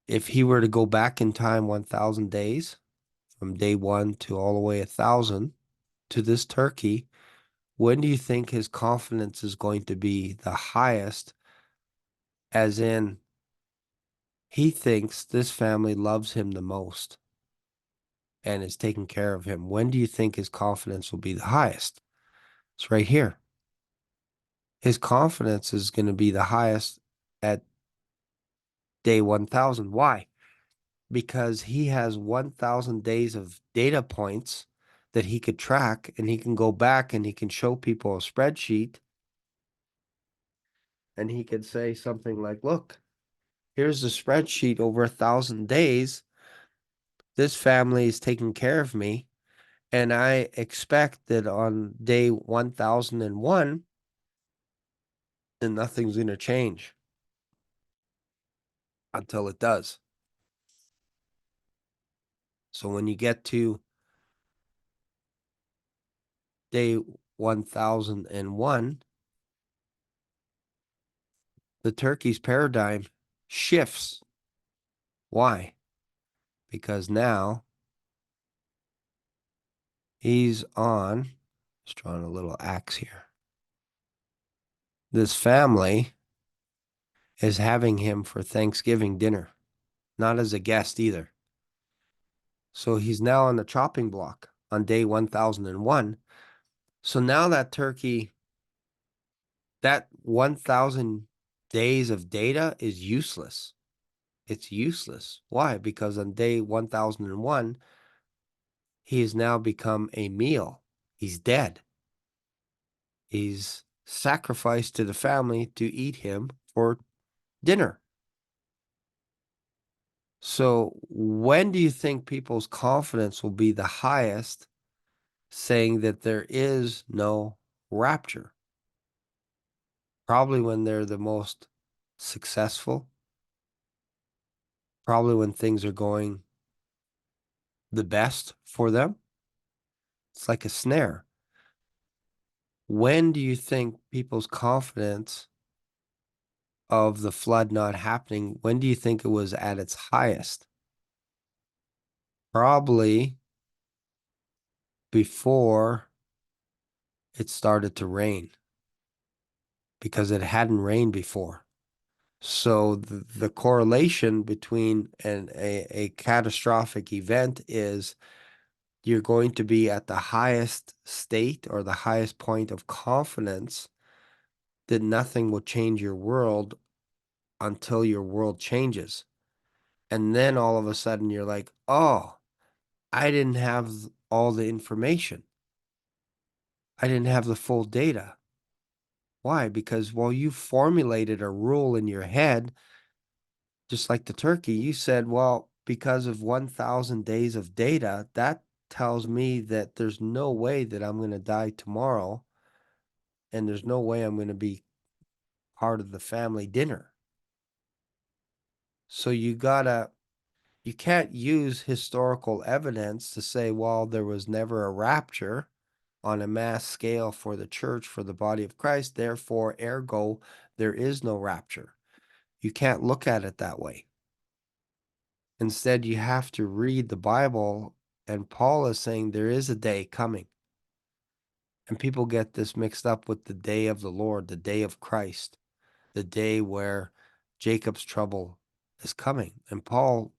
If he were to go back in time 1,000 days, from day 1 to all the way 1,000 to this turkey, when do you think his confidence is going to be the highest? As in, he thinks this family loves him the most and is taking care of him. When do you think his confidence will be the highest? It's right here. His confidence is going to be the highest at day 1,000. Why? Because he has 1,000 days of data points that he could track, and he can go back and he can show people a spreadsheet, and he could say something like, look, here's the spreadsheet over 1,000 days. This family is taking care of me. And I expect that on day 1,001, then nothing's going to change until it does. So when you get to day 1,001, the turkey's paradigm shifts. Why? Because now he's on, just drawing a little axe here. This family is having him for Thanksgiving dinner, not as a guest either. So he's now on the chopping block on day 1001. So now that turkey, that 1000 days of data is useless. It's useless. Why? Because on day 1001, he has now become a meal. He's dead. He's sacrificed to the family to eat him for dinner. So when do you think people's confidence will be the highest, saying that there is no rapture? Probably when they're the most successful, probably when things are going the best for them. It's like a snare. When do you think people's confidence of the flood not happening, when do you think it was at its highest? Probably before it started to rain, because it hadn't rained before. So the correlation between a catastrophic event is you're going to be at the highest state or the highest point of confidence that nothing will change your world until your world changes. And then all of a sudden you're like, oh, I didn't have all the information. I didn't have the full data. Why? Because while you formulated a rule in your head, just like the turkey, you said, well, because of 1000 days of data, that tells me that there's no way that I'm going to die tomorrow. And there's no way I'm going to be part of the family dinner. So you can't use historical evidence to say, well, there was never a rapture on a mass scale for the church, for the body of Christ. Therefore, ergo, there is no rapture. You can't look at it that way. Instead, you have to read the Bible, and Paul is saying there is a day coming. And people get this mixed up with the day of the Lord, the day of Christ, the day where Jacob's trouble is coming. And Paul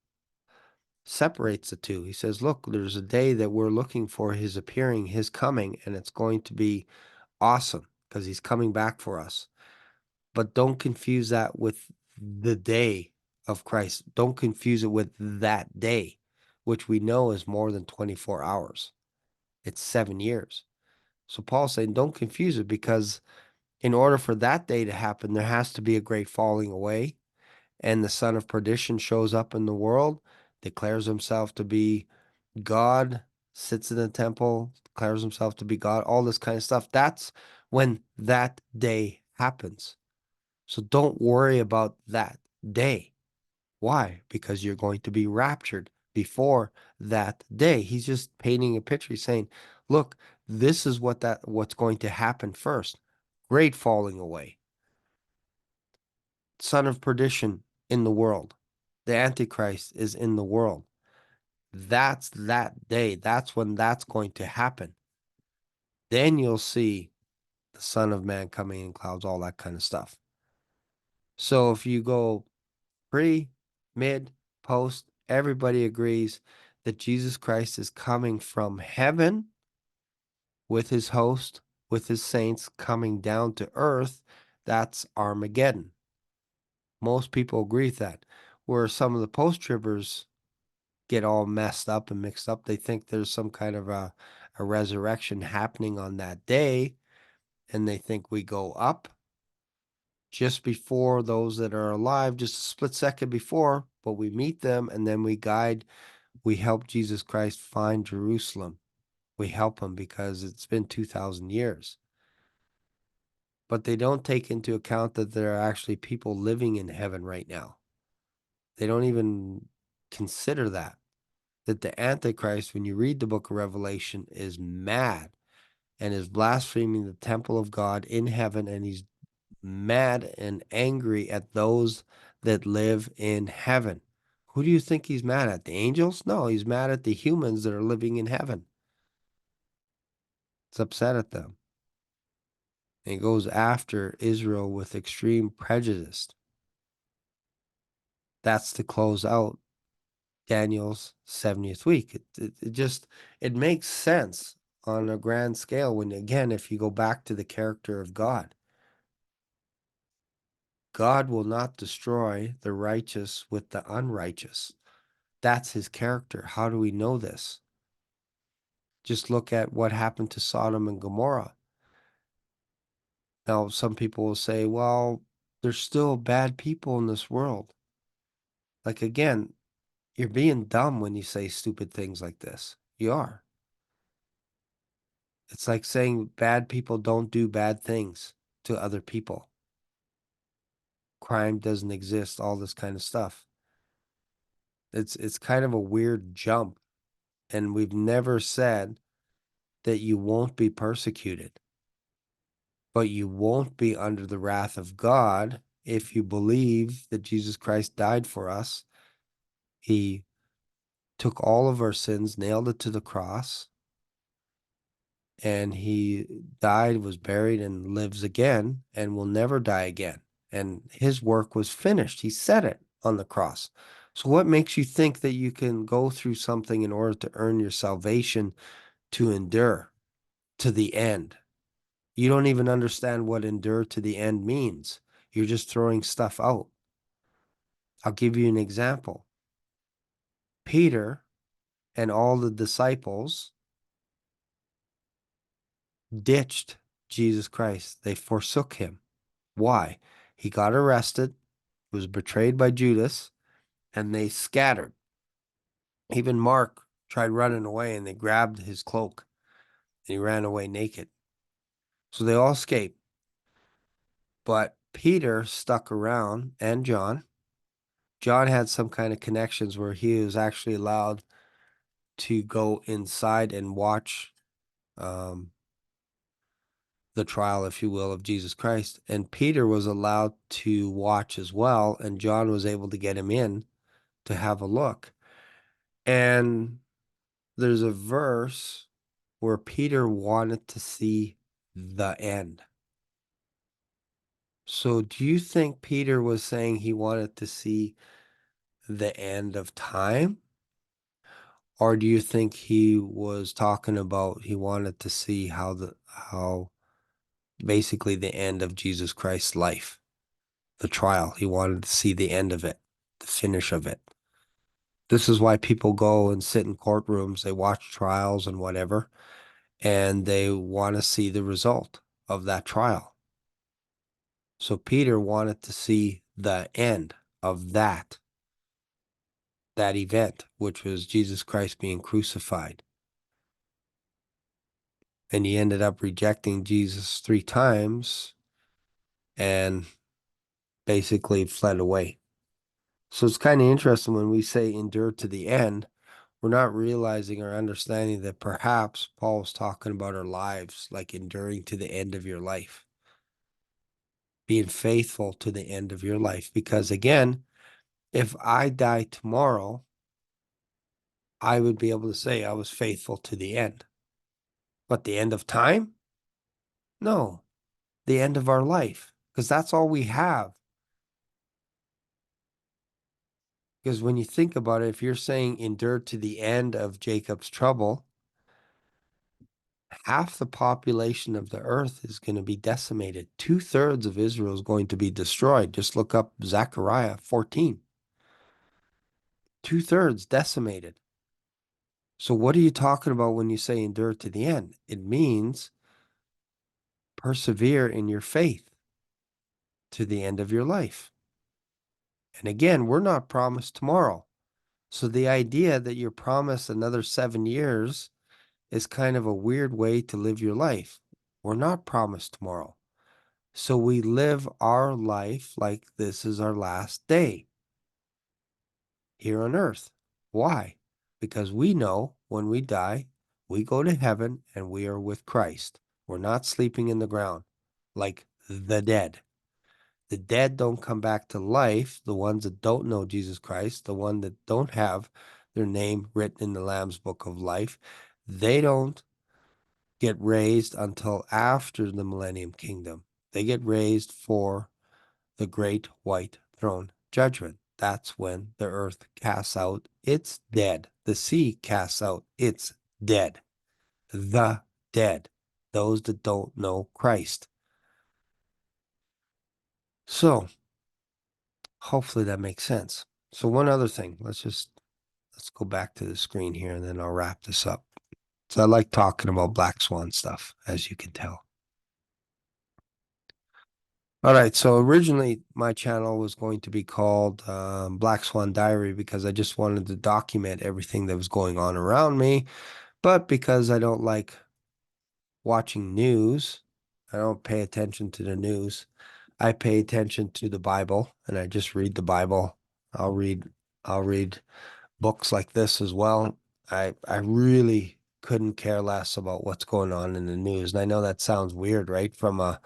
separates the two. He says, look, there's a day that we're looking for his appearing, his coming, and it's going to be awesome because he's coming back for us. But don't confuse that with the day of Christ. Don't confuse it with that day, which we know is more than 24 hours. It's 7 years. So Paul's saying, don't confuse it, because in order for that day to happen, there has to be a great falling away. And the son of perdition shows up in the world, declares himself to be God, sits in the temple, declares himself to be God, all this kind of stuff. That's when that day happens. So don't worry about that day. Why? Because you're going to be raptured before that day. He's just painting a picture. He's saying, look, this is what's going to happen first. Great falling away. Son of perdition in the world. The Antichrist is in the world. That's that day. That's when that's going to happen. Then you'll see the Son of Man coming in clouds, all that kind of stuff. So if you go pre, mid, post, everybody agrees that Jesus Christ is coming from heaven with his host, with his saints coming down to earth. That's Armageddon. Most people agree with that. Where some of the post-tribbers get all messed up and mixed up, they think there's some kind of a resurrection happening on that day, and they think we go up just before those that are alive, just a split second before, but we meet them, and then we help Jesus Christ find Jerusalem. We help him because it's been 2,000 years. But they don't take into account that there are actually people living in heaven right now. They don't even consider that the Antichrist, when you read the book of Revelation, is mad and is blaspheming the temple of God in heaven, and he's mad and angry at those that live in heaven. Who do you think he's mad at? The angels? No, he's mad at the humans that are living in heaven. He's upset at them. And he goes after Israel with extreme prejudice. That's to close out Daniel's 70th week. It makes sense on a grand scale when, again, if you go back to the character of God, God will not destroy the righteous with the unrighteous. That's his character. How do we know this? Just look at what happened to Sodom and Gomorrah. Now, some people will say, well, there's still bad people in this world. Like, again, you're being dumb when you say stupid things like this. You are. It's like saying bad people don't do bad things to other people. Crime doesn't exist, all this kind of stuff. It's kind of a weird jump. And we've never said that you won't be persecuted, but you won't be under the wrath of God if you believe that Jesus Christ died for us. He took all of our sins, nailed it to the cross, and he died, was buried, and lives again, and will never die again. And his work was finished. He said it on the cross. So what makes you think that you can go through something in order to earn your salvation, to endure to the end? You don't even understand what endure to the end means. You're just throwing stuff out. I'll give you an example. Peter and all the disciples ditched Jesus Christ. They forsook him. Why? He got arrested, was betrayed by Judas, and they scattered. Even Mark tried running away, and they grabbed his cloak, and he ran away naked. So they all escaped. But Peter stuck around, and John. John had some kind of connections where he was actually allowed to go inside and watch the trial, if you will, of Jesus Christ. And Peter was allowed to watch as well, and John was able to get him in to have a look. And there's a verse where Peter wanted to see the end. So do you think Peter was saying he wanted to see the end of time? Or do you think he was talking about he wanted to see how basically the end of Jesus Christ's life, the trial? He wanted to see the end of it, the finish of it. This is why people go and sit in courtrooms, they watch trials and whatever, and they want to see the result of that trial. So Peter wanted to see the end of that event, which was Jesus Christ being crucified. And he ended up rejecting Jesus 3 times and basically fled away. So it's kind of interesting when we say endure to the end, we're not realizing or understanding that perhaps Paul was talking about our lives, like enduring to the end of your life, being faithful to the end of your life. Because again, if I die tomorrow, I would be able to say I was faithful to the end. But the end of time? No, the end of our life, because that's all we have. Because when you think about it, if you're saying endure to the end of Jacob's trouble, half the population of the earth is going to be decimated. 2/3 of Israel is going to be destroyed. Just look up Zechariah 14. 2/3 decimated. So what are you talking about when you say endure to the end? It means persevere in your faith to the end of your life. And again, we're not promised tomorrow. So the idea that you're promised another 7 years is kind of a weird way to live your life. We're not promised tomorrow. So we live our life like this is our last day here on earth. Why? Because we know when we die, we go to heaven and we are with Christ. We're not sleeping in the ground like the dead. The dead don't come back to life. The ones that don't know Jesus Christ, the ones that don't have their name written in the Lamb's Book of Life, they don't get raised until after the Millennium Kingdom. They get raised for the great white throne judgment. that's when the earth casts out its dead. The sea casts out its dead. The dead. Those that don't know Christ. So hopefully that makes sense. So one other thing, let's go back to the screen here and then I'll wrap this up. So I like talking about Black Swan stuff, as you can tell. All right, so originally my channel was going to be called Black Swan Diary because I just wanted to document everything that was going on around me. But because I don't like watching news, I don't pay attention to the news. I pay attention to the Bible and I just read the Bible. I'll read I'll read books like this as well. I really couldn't care less about what's going on in the news. And I know that sounds weird, right? From a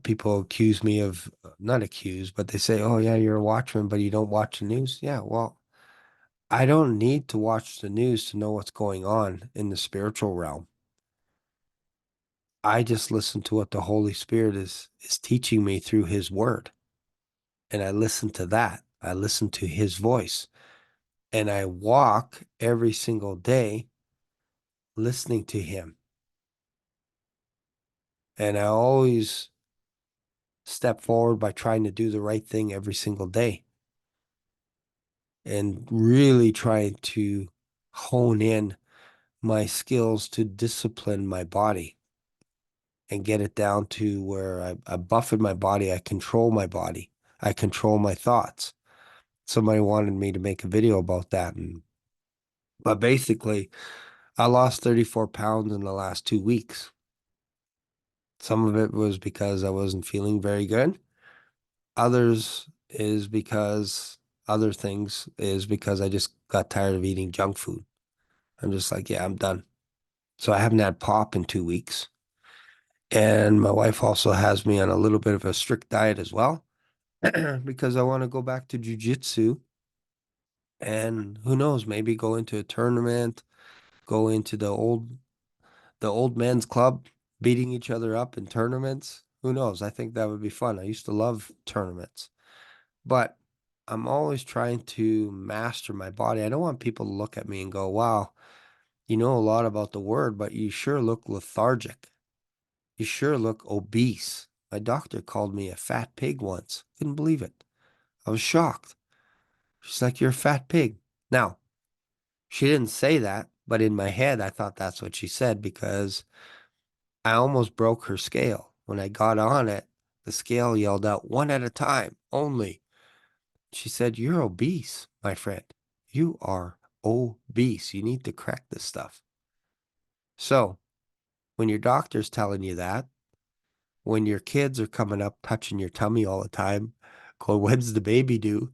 people accuse me of not accused, but they say, "Oh yeah, you're a watchman, but you don't watch the news." Yeah, well, I don't need to watch the news to know what's going on in the spiritual realm. I just listen to what the Holy Spirit is teaching me through His Word, and I listen to that. I listen to His voice, and I walk every single day listening to Him. And I always step forward by trying to do the right thing every single day and really trying to hone in my skills to discipline my body and get it down to where I buffet my body, I control my body, I control my thoughts. Somebody wanted me to make a video about that. But basically, I lost 34 pounds in the last 2 weeks. Some of it was because I wasn't feeling very good. Others is because other things is because I just got tired of eating junk food. I'm just like, yeah, I'm done. So I haven't had pop in 2 weeks. And my wife also has me on a little bit of a strict diet as well because I want to go back to jujitsu and who knows, maybe go into a tournament, go into the old men's club, beating each other up in tournaments. Who knows? I think that would be fun. I used to love tournaments. But I'm always trying to master my body. I don't want people to look at me and go, wow, you know a lot about the word, but you sure look lethargic. You sure look obese. My doctor called me a fat pig once. Couldn't believe it. I was shocked. She's like, you're a fat pig. Now, she didn't say that, but in my head, I thought that's what she said because I almost broke her scale. When I got on it, the scale yelled out, one at a time only. She said, you're obese, my friend. You are obese. You need to correct this stuff. So, when your doctor's telling you that, when your kids are coming up touching your tummy all the time, going, when's the baby due?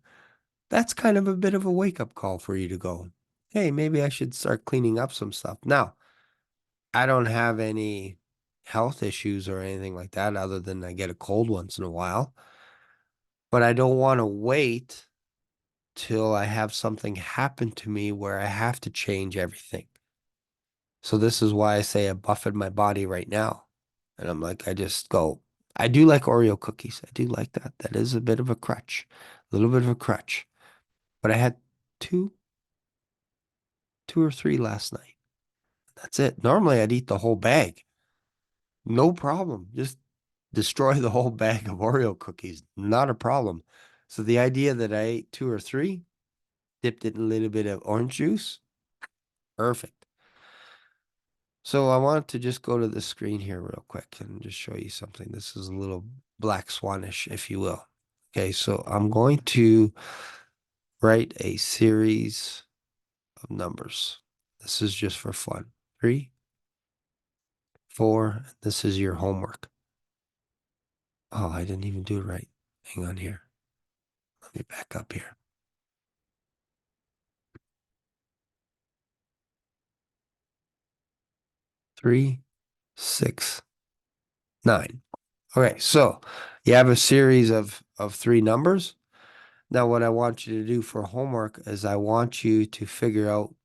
That's kind of a bit of a wake-up call for you to go, hey, maybe I should start cleaning up some stuff. Now, I don't have any health issues or anything like that other than I get a cold once in a while, but I don't want to wait till I have something happen to me where I have to change everything. So this is why I say I buffeted my body right now. And I'm like, I just go, I do like Oreo cookies. I do like that. That is a bit of a crutch, a little bit of a crutch. But I had two, 2 or 3 last night. That's it. Normally I'd eat the whole bag. No problem. Just destroy the whole bag of Oreo cookies. Not a problem. So the idea that I ate 2 or 3, dipped it in a little bit of orange juice, perfect. So I wanted to just go to the screen here real quick and just show you something. This is a little Black Swanish, if you will. Okay, so I'm going to write a series of numbers. This is just for fun. 3, 4, this is your homework. Oh, I didn't even do it right. Hang on here. Let me back up here. 3, 6, 9. Okay, so you have a series of 3 numbers. Now, what I want you to do for homework is I want you to figure out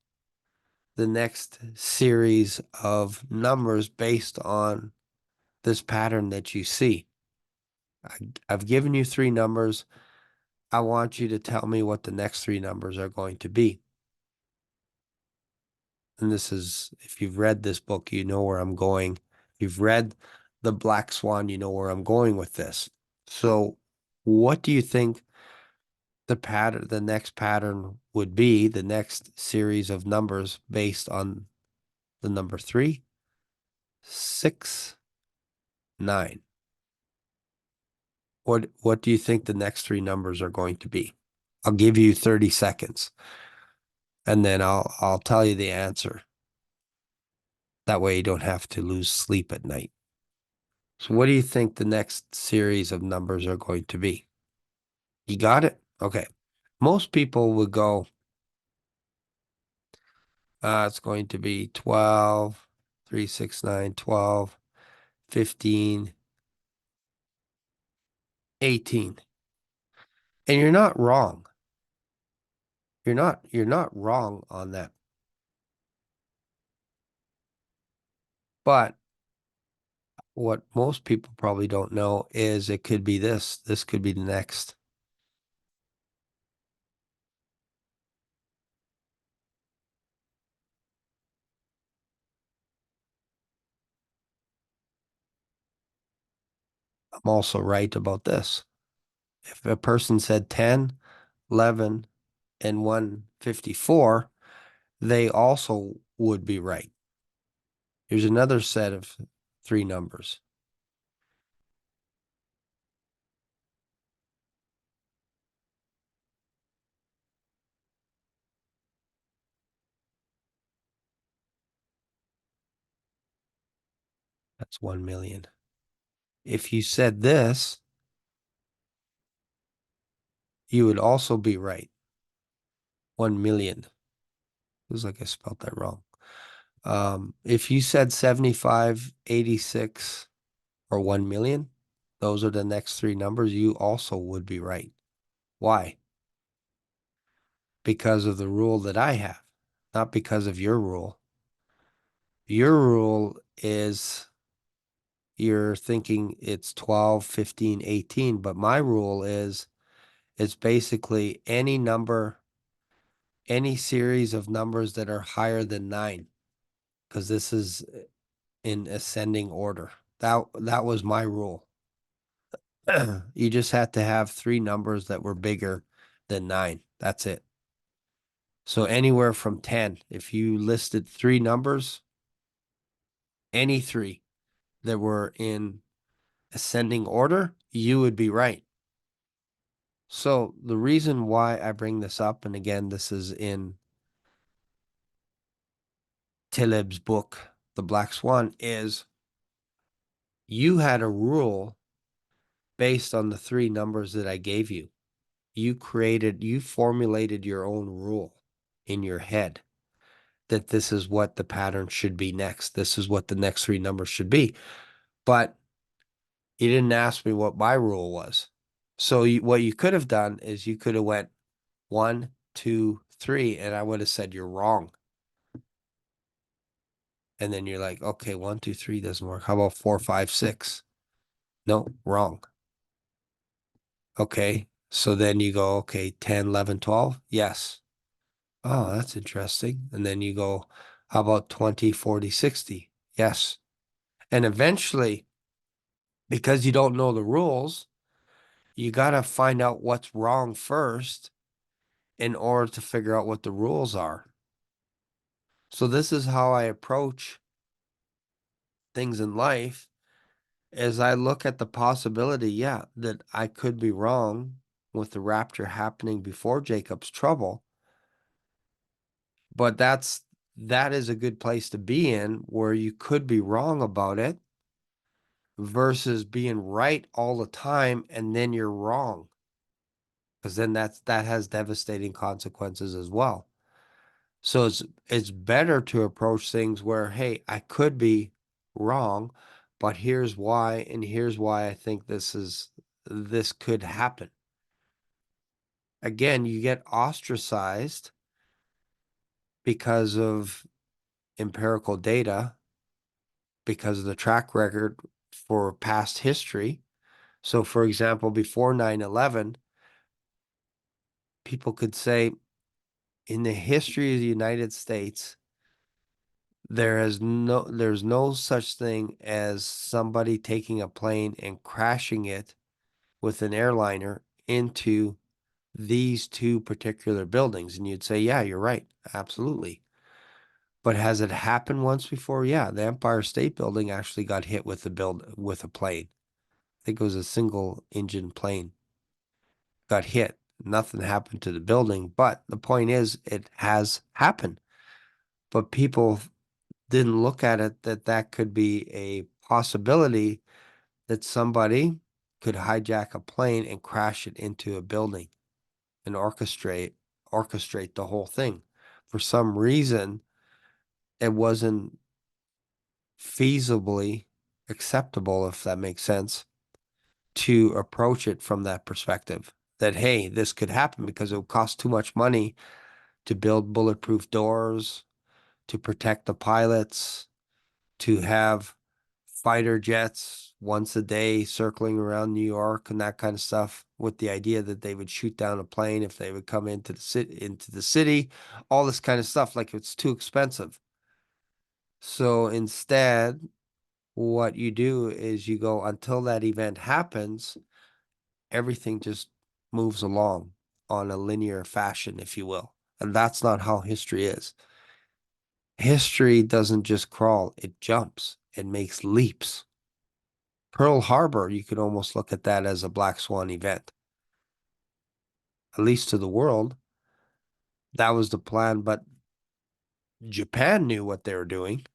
the next series of numbers based on this pattern that you see. I've given you 3 numbers. I want you to tell me what the next three numbers are going to be. And this is, if you've read this book, you know where I'm going. If you've read The Black Swan, you know where I'm going with this. So what do you think the next pattern would be, the next series of numbers based on the number 3, 6, 9? What do you think the next three numbers are going to be? I'll give you 30 seconds and then I'll tell you the answer. That way you don't have to lose sleep at night. So what do you think the next series of numbers are going to be? You got it? Okay. Most people would go, it's going to be 12, 3, 6, 9, 12, 15, 18. And you're not wrong. You're not wrong on that. But what most people probably don't know is it could be this. This could be the next. I'm also right about this. If a person said 10, 11, and 154, they also would be right. Here's another set of three numbers. That's 1 million. If you said this, you would also be right. 1 million. Looks like I spelled that wrong. If you said 75, 86, or 1 million, those are the next three numbers, you also would be right. Why? Because of the rule that I have, not because of your rule. Your rule is you're thinking it's 12, 15, 18, but my rule is it's basically any number, any series of numbers that are higher than 9, because this is in ascending order. That was my rule. You just had to have three numbers that were bigger than 9. That's it. So anywhere from 10, if you listed three numbers, any three that were in ascending order, you would be right. So the reason why I bring this up, and again, this is in Taleb's book, The Black Swan, is you had a rule based on the three numbers that I gave you. You formulated your own rule in your head that this is what the pattern should be next. This is what the next three numbers should be. But you didn't ask me what my rule was. So what you could have done is you could have went 1, 2, 3, and I would have said you're wrong. And then you're like, okay, 1, 2, 3 doesn't work. How about 4, 5, 6? No, wrong. Okay. So then you go, okay, 10, 11, 12. Yes. Oh, that's interesting. And then you go, how about 20, 40, 60? Yes. And eventually, because you don't know the rules, you got to find out what's wrong first in order to figure out what the rules are. So this is how I approach things in life. As I look at the possibility, yeah, that I could be wrong with the rapture happening before Jacob's trouble, but that is a good place to be in where you could be wrong about it versus being right all the time and then you're wrong, because then that has devastating consequences as well. So it's better to approach things where, hey, I could be wrong, but here's why, and here's why I think this could happen. Again, you get ostracized because of empirical data, because of the track record for past history. So for example, before 9/11, people could say in the history of the United States, there's no such thing as somebody taking a plane and crashing it with an airliner into these two particular buildings. And you'd say, yeah, you're right. Absolutely. But has it happened once before? Yeah, the Empire State Building actually got hit with a plane. I think it was a single engine plane. Got hit. Nothing happened to the building, but the point is it has happened. But people didn't look at it that could be a possibility that somebody could hijack a plane and crash it into a building and orchestrate the whole thing. For some reason, it wasn't feasibly acceptable, if that makes sense, to approach it from that perspective. That, hey, this could happen because it would cost too much money to build bulletproof doors, to protect the pilots, to have fighter jets once a day circling around New York and that kind of stuff, with the idea that they would shoot down a plane if they would come into the city, all this kind of stuff. Like, it's too expensive. So instead, what you do is you go until that event happens, everything just moves along on a linear fashion, if you will. And that's not how history is. History doesn't just crawl, it jumps, it makes leaps. Pearl Harbor, you could almost look at that as a black swan event. At least to the world, that was the plan, but Japan knew what they were doing.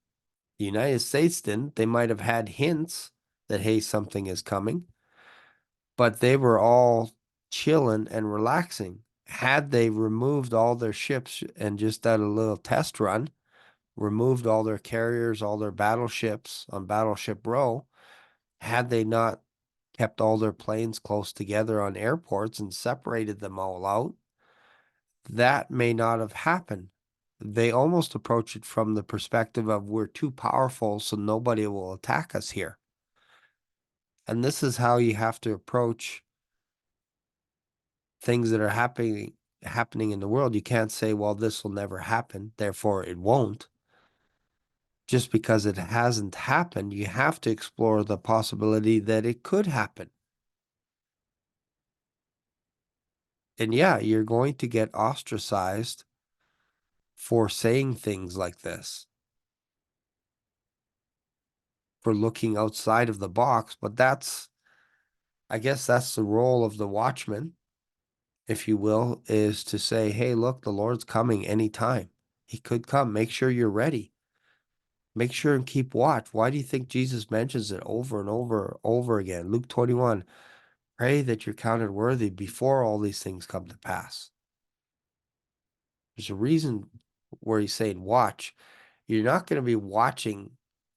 The United States didn't. They might have had hints that, hey, something is coming, but they were all chilling and relaxing. Had they removed all their ships and just done a little test run, removed all their carriers, all their battleships on Battleship Row, had they not kept all their planes close together on airports and separated them all out, that may not have happened. They almost approach it from the perspective of, we're too powerful, so nobody will attack us here. And this is how you have to approach things that are happening in the world. You can't say, well, this will never happen, therefore it won't. Just because it hasn't happened, you have to explore the possibility that it could happen. And yeah, you're going to get ostracized for saying things like this, for looking outside of the box. But I guess that's the role of the watchman, if you will, is to say, hey, look, the Lord's coming anytime. He could come. Make sure you're ready. Make sure and keep watch. Why do you think Jesus mentions it over and over again? Luke 21, pray that you're counted worthy before all these things come to pass. There's a reason where he's saying watch. You're not going to be watching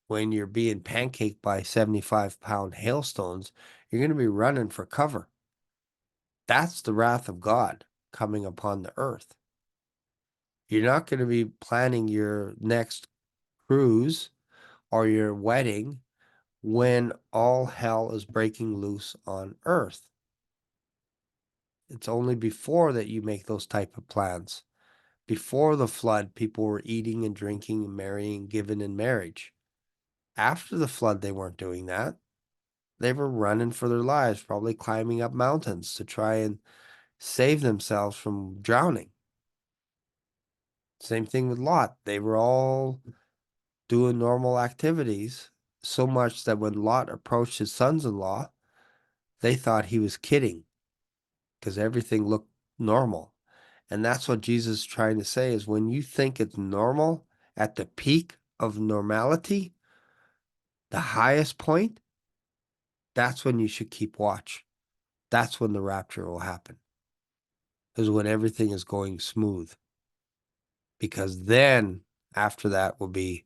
when you're being pancaked by 75-pound hailstones. You're going to be running for cover. That's the wrath of God coming upon the earth. You're not going to be planning your next cruise or your wedding when all hell is breaking loose on earth. It's only before that you make those type of plans. Before the flood, people were eating and drinking and marrying, giving in marriage. After the flood, they weren't doing that. They were running for their lives, probably climbing up mountains to try and save themselves from drowning. Same thing with Lot. They were all doing normal activities, so much that when Lot approached his sons-in-law, they thought he was kidding because everything looked normal. And that's what Jesus is trying to say, is when you think it's normal, at the peak of normality, the highest point, that's when you should keep watch. That's when the rapture will happen, is when everything is going smooth. Because then after that will be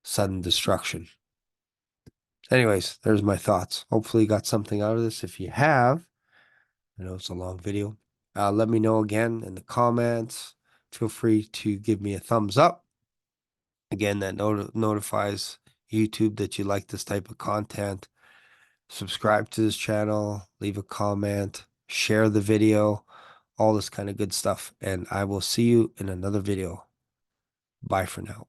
sudden destruction. Anyways, there's my thoughts. Hopefully you got something out of this. If you have, I know it's a long video. Let me know again in the comments. Feel free to give me a thumbs up. Again, that notifies YouTube that you like this type of content. Subscribe to this channel, leave a comment, share the video. all this kind of good stuff. And I will see you in another video. Bye for now.